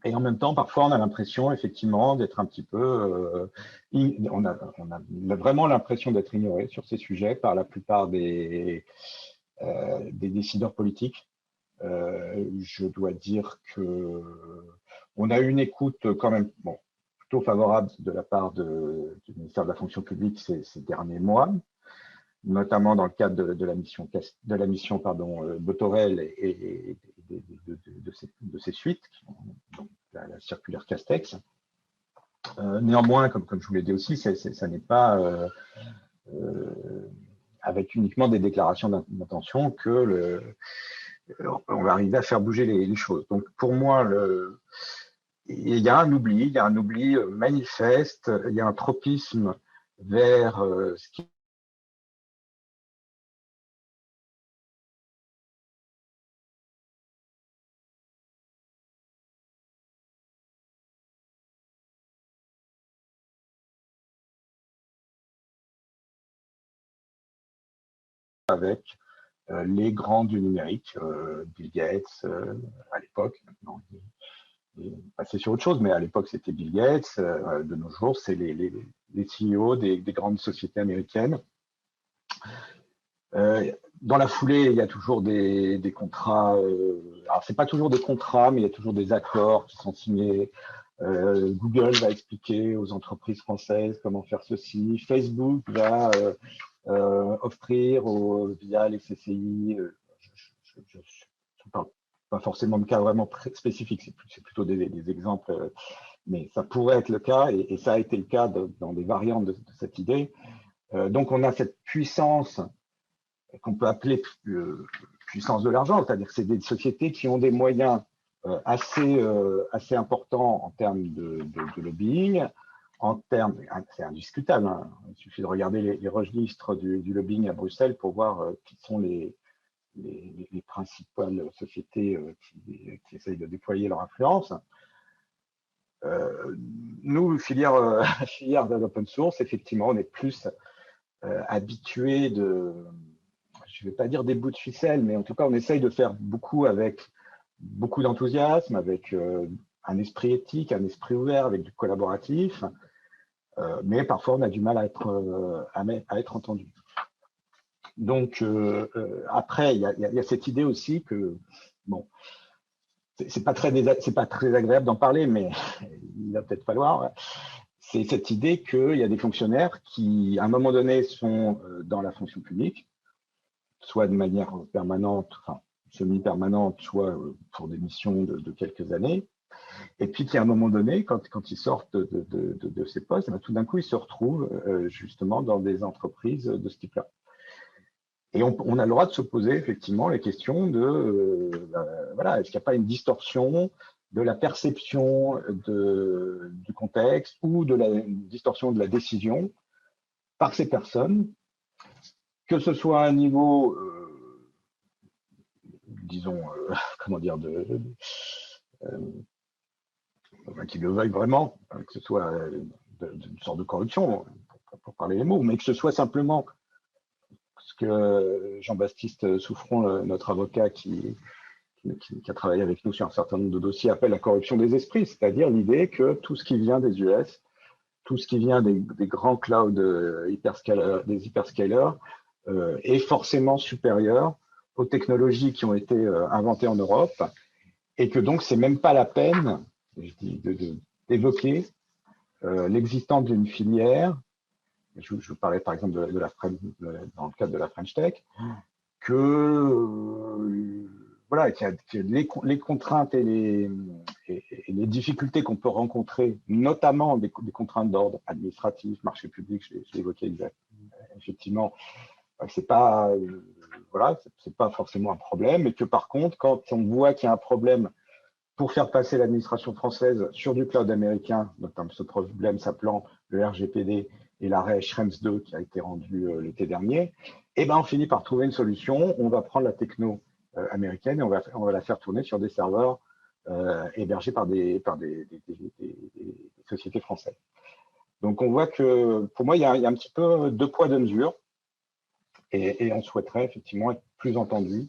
Et en même temps, parfois, on a l'impression, effectivement, d'être un petit peu… on a vraiment l'impression d'être ignoré sur ces sujets par la plupart des décideurs politiques. Je dois dire que on a eu une écoute quand même plutôt favorable de la part du ministère de la fonction publique ces derniers mois, notamment dans le cadre de la mission Botorel et de ses suites, donc la circulaire Castex. Néanmoins, comme je vous l'ai dit aussi, ça n'est pas avec uniquement des déclarations d'intention que on va arriver à faire bouger les choses. Donc pour moi, il y a un oubli manifeste, il y a un tropisme vers ce qui avec les grands du numérique, Bill Gates à l'époque, maintenant il est passé sur autre chose, mais à l'époque c'était Bill Gates, de nos jours c'est les CEO des grandes sociétés américaines. Dans la foulée, il y a toujours des contrats, alors c'est pas toujours des contrats, mais il y a toujours des accords qui sont signés. Google va expliquer aux entreprises françaises comment faire ceci, Facebook va offrir via les CCI, je ne parle pas forcément de cas vraiment spécifiques, c'est plutôt des exemples, mais ça pourrait être le cas, et ça a été le cas dans des variantes de cette idée. Donc on a cette puissance qu'on peut appeler puissance de l'argent, c'est-à-dire que c'est des sociétés qui ont des moyens assez important en termes de lobbying. C'est indiscutable, hein. Il suffit de regarder les registres du lobbying à Bruxelles pour voir qui sont les principales sociétés qui essayent de déployer leur influence. Nous, filière de l'open source, effectivement, on est plus habitués je ne vais pas dire des bouts de ficelle, mais en tout cas, on essaye de faire beaucoup avec beaucoup d'enthousiasme, avec un esprit éthique, un esprit ouvert, avec du collaboratif, mais parfois on a du mal à être entendu. Donc après, il y a cette idée aussi que, bon, c'est pas très agréable d'en parler, mais il va peut-être falloir. C'est cette idée qu'il y a des fonctionnaires qui, à un moment donné, sont dans la fonction publique, soit de manière permanente, enfin semi-permanente, soit pour des missions de quelques années, et puis qui, à un moment donné, quand ils sortent de ces postes, tout d'un coup, ils se retrouvent justement dans des entreprises de ce type-là. Et on a le droit de se poser effectivement les questions de, voilà, est-ce qu'il n'y a pas une distorsion de la perception du contexte ou de la distorsion de la décision par ces personnes, que ce soit à un niveau, disons, comment dire, qui le veuille vraiment, que ce soit d'une sorte de corruption, pour parler les mots, mais que ce soit simplement ce que Jean-Baptiste Souffron, notre avocat qui a travaillé avec nous sur un certain nombre de dossiers, appelle la corruption des esprits, c'est-à-dire l'idée que tout ce qui vient des US, tout ce qui vient des grands clouds des hyperscalers, est forcément supérieur aux technologies qui ont été inventées en Europe, et que donc c'est même pas la peine, je dis, d'évoquer l'existence d'une filière. Je parlais par exemple dans le cadre de la French Tech, que voilà, qu'il y a les contraintes et les difficultés qu'on peut rencontrer, notamment des contraintes d'ordre administratif, marché public, je l'ai évoqué effectivement, c'est pas voilà, c'est pas forcément un problème, et que par contre, quand on voit qu'il y a un problème pour faire passer l'administration française sur du cloud américain, notamment ce problème s'appelant le RGPD et l'arrêt Schrems 2 qui a été rendu l'été dernier, et ben on finit par trouver une solution. On va prendre la techno américaine et on va la faire tourner sur des serveurs hébergés par des sociétés françaises. Donc on voit que pour moi, il y a un petit peu deux poids, deux mesures, et on souhaiterait effectivement être plus entendu.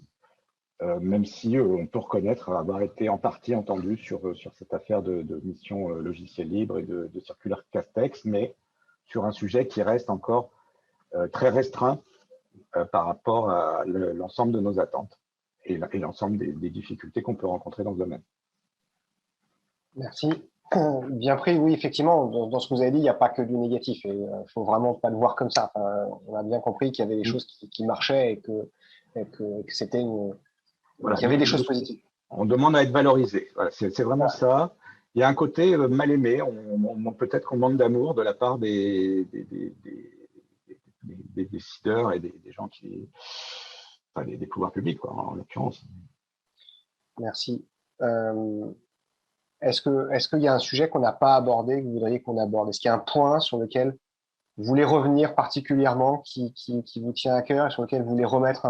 Même si on peut reconnaître avoir été en partie entendu sur cette affaire de mission logiciel libre et de circulaire Castex, mais sur un sujet qui reste encore très restreint par rapport à l'ensemble de nos attentes et l'ensemble des difficultés qu'on peut rencontrer dans ce domaine. Merci. Bien pris, oui, effectivement, dans ce que vous avez dit, il n'y a pas que du négatif, et il ne faut vraiment pas le voir comme ça. Enfin, on a bien compris qu'il y avait des choses qui marchaient et que c'était voilà, qu'il y avait des choses positives. On demande à être valorisé. Voilà, c'est vraiment ça. Il y a un côté mal aimé. Peut-être qu'on manque d'amour de la part des décideurs et des gens enfin, des pouvoirs publics, quoi, en l'occurrence. Merci. Est-ce qu'il y a un sujet qu'on n'a pas abordé, que vous voudriez qu'on aborde? Est-ce qu'il y a un point sur lequel vous voulez revenir particulièrement, qui vous tient à cœur et sur lequel vous voulez remettre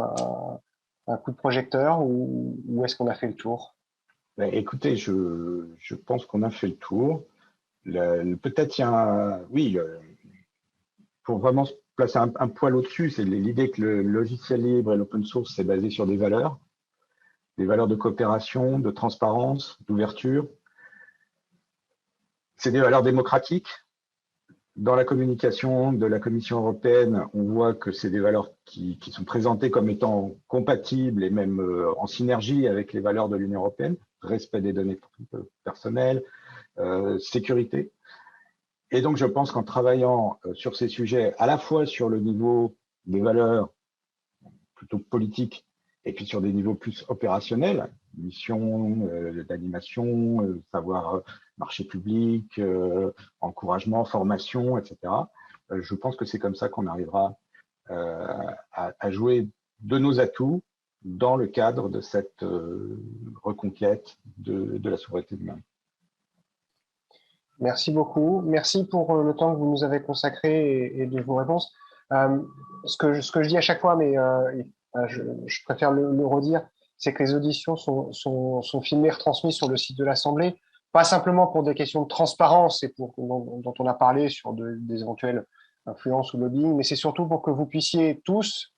un coup de projecteur, ou est-ce qu'on a fait le tour? Ben, écoutez, je pense qu'on a fait le tour. Peut-être il y a oui, pour vraiment se placer un poil au-dessus, c'est l'idée que le logiciel libre et l'open source, c'est basé sur des valeurs de coopération, de transparence, d'ouverture. C'est des valeurs démocratiques. Dans la communication de la Commission européenne, on voit que c'est des valeurs qui sont présentées comme étant compatibles et même en synergie avec les valeurs de l'Union européenne, respect des données personnelles, sécurité. Et donc, je pense qu'en travaillant sur ces sujets, à la fois sur le niveau des valeurs plutôt politiques et puis sur des niveaux plus opérationnels, mission, d'animation, savoir marché public, encouragement, formation, etc. Je pense que c'est comme ça qu'on arrivera à jouer de nos atouts dans le cadre de cette reconquête de la souveraineté du Mali. Merci beaucoup. Merci pour le temps que vous nous avez consacré et de vos réponses. Ce que je dis à chaque fois, mais je préfère le redire, c'est que les auditions sont filmées et retransmises sur le site de l'Assemblée, pas simplement pour des questions de transparence et dont on a parlé sur des éventuelles influences ou lobbying, mais c'est surtout pour que vous puissiez tous,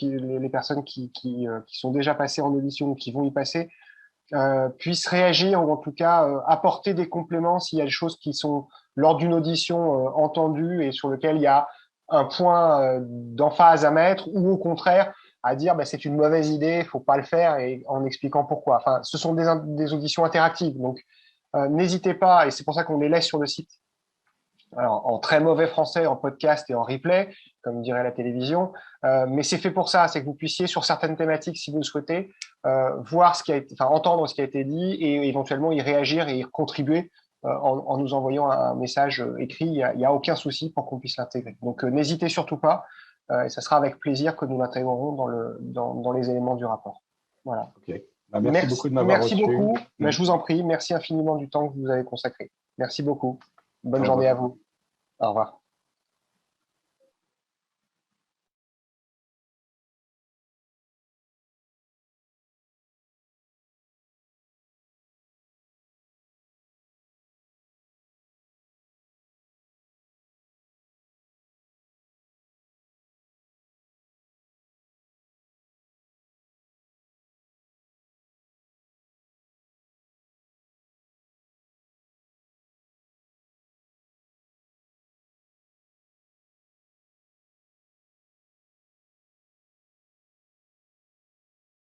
les personnes qui sont déjà passées en audition ou qui vont y passer, puissent réagir ou en tout cas apporter des compléments s'il y a des choses qui sont lors d'une audition entendues et sur lesquelles il y a un point d'emphase à mettre ou au contraire à dire bah, c'est une mauvaise idée, il faut pas le faire et en expliquant pourquoi. Enfin, ce sont des auditions interactives, donc n'hésitez pas et c'est pour ça qu'on les laisse sur le site. Alors, en très mauvais français, en podcast et en replay, comme dirait la télévision, mais c'est fait pour ça, c'est que vous puissiez sur certaines thématiques, si vous le souhaitez, voir ce qui a été, enfin entendre ce qui a été dit et éventuellement y réagir et y contribuer en nous envoyant un message écrit. Il y a aucun souci pour qu'on puisse l'intégrer. Donc n'hésitez surtout pas, et ça sera avec plaisir que nous l'intégrerons dans les éléments du rapport. Voilà. Okay. Bah, merci beaucoup de m'avoir reçu. Merci beaucoup. Je vous en prie. Merci infiniment du temps que vous avez consacré. Merci beaucoup. Bonne journée à vous. Au revoir.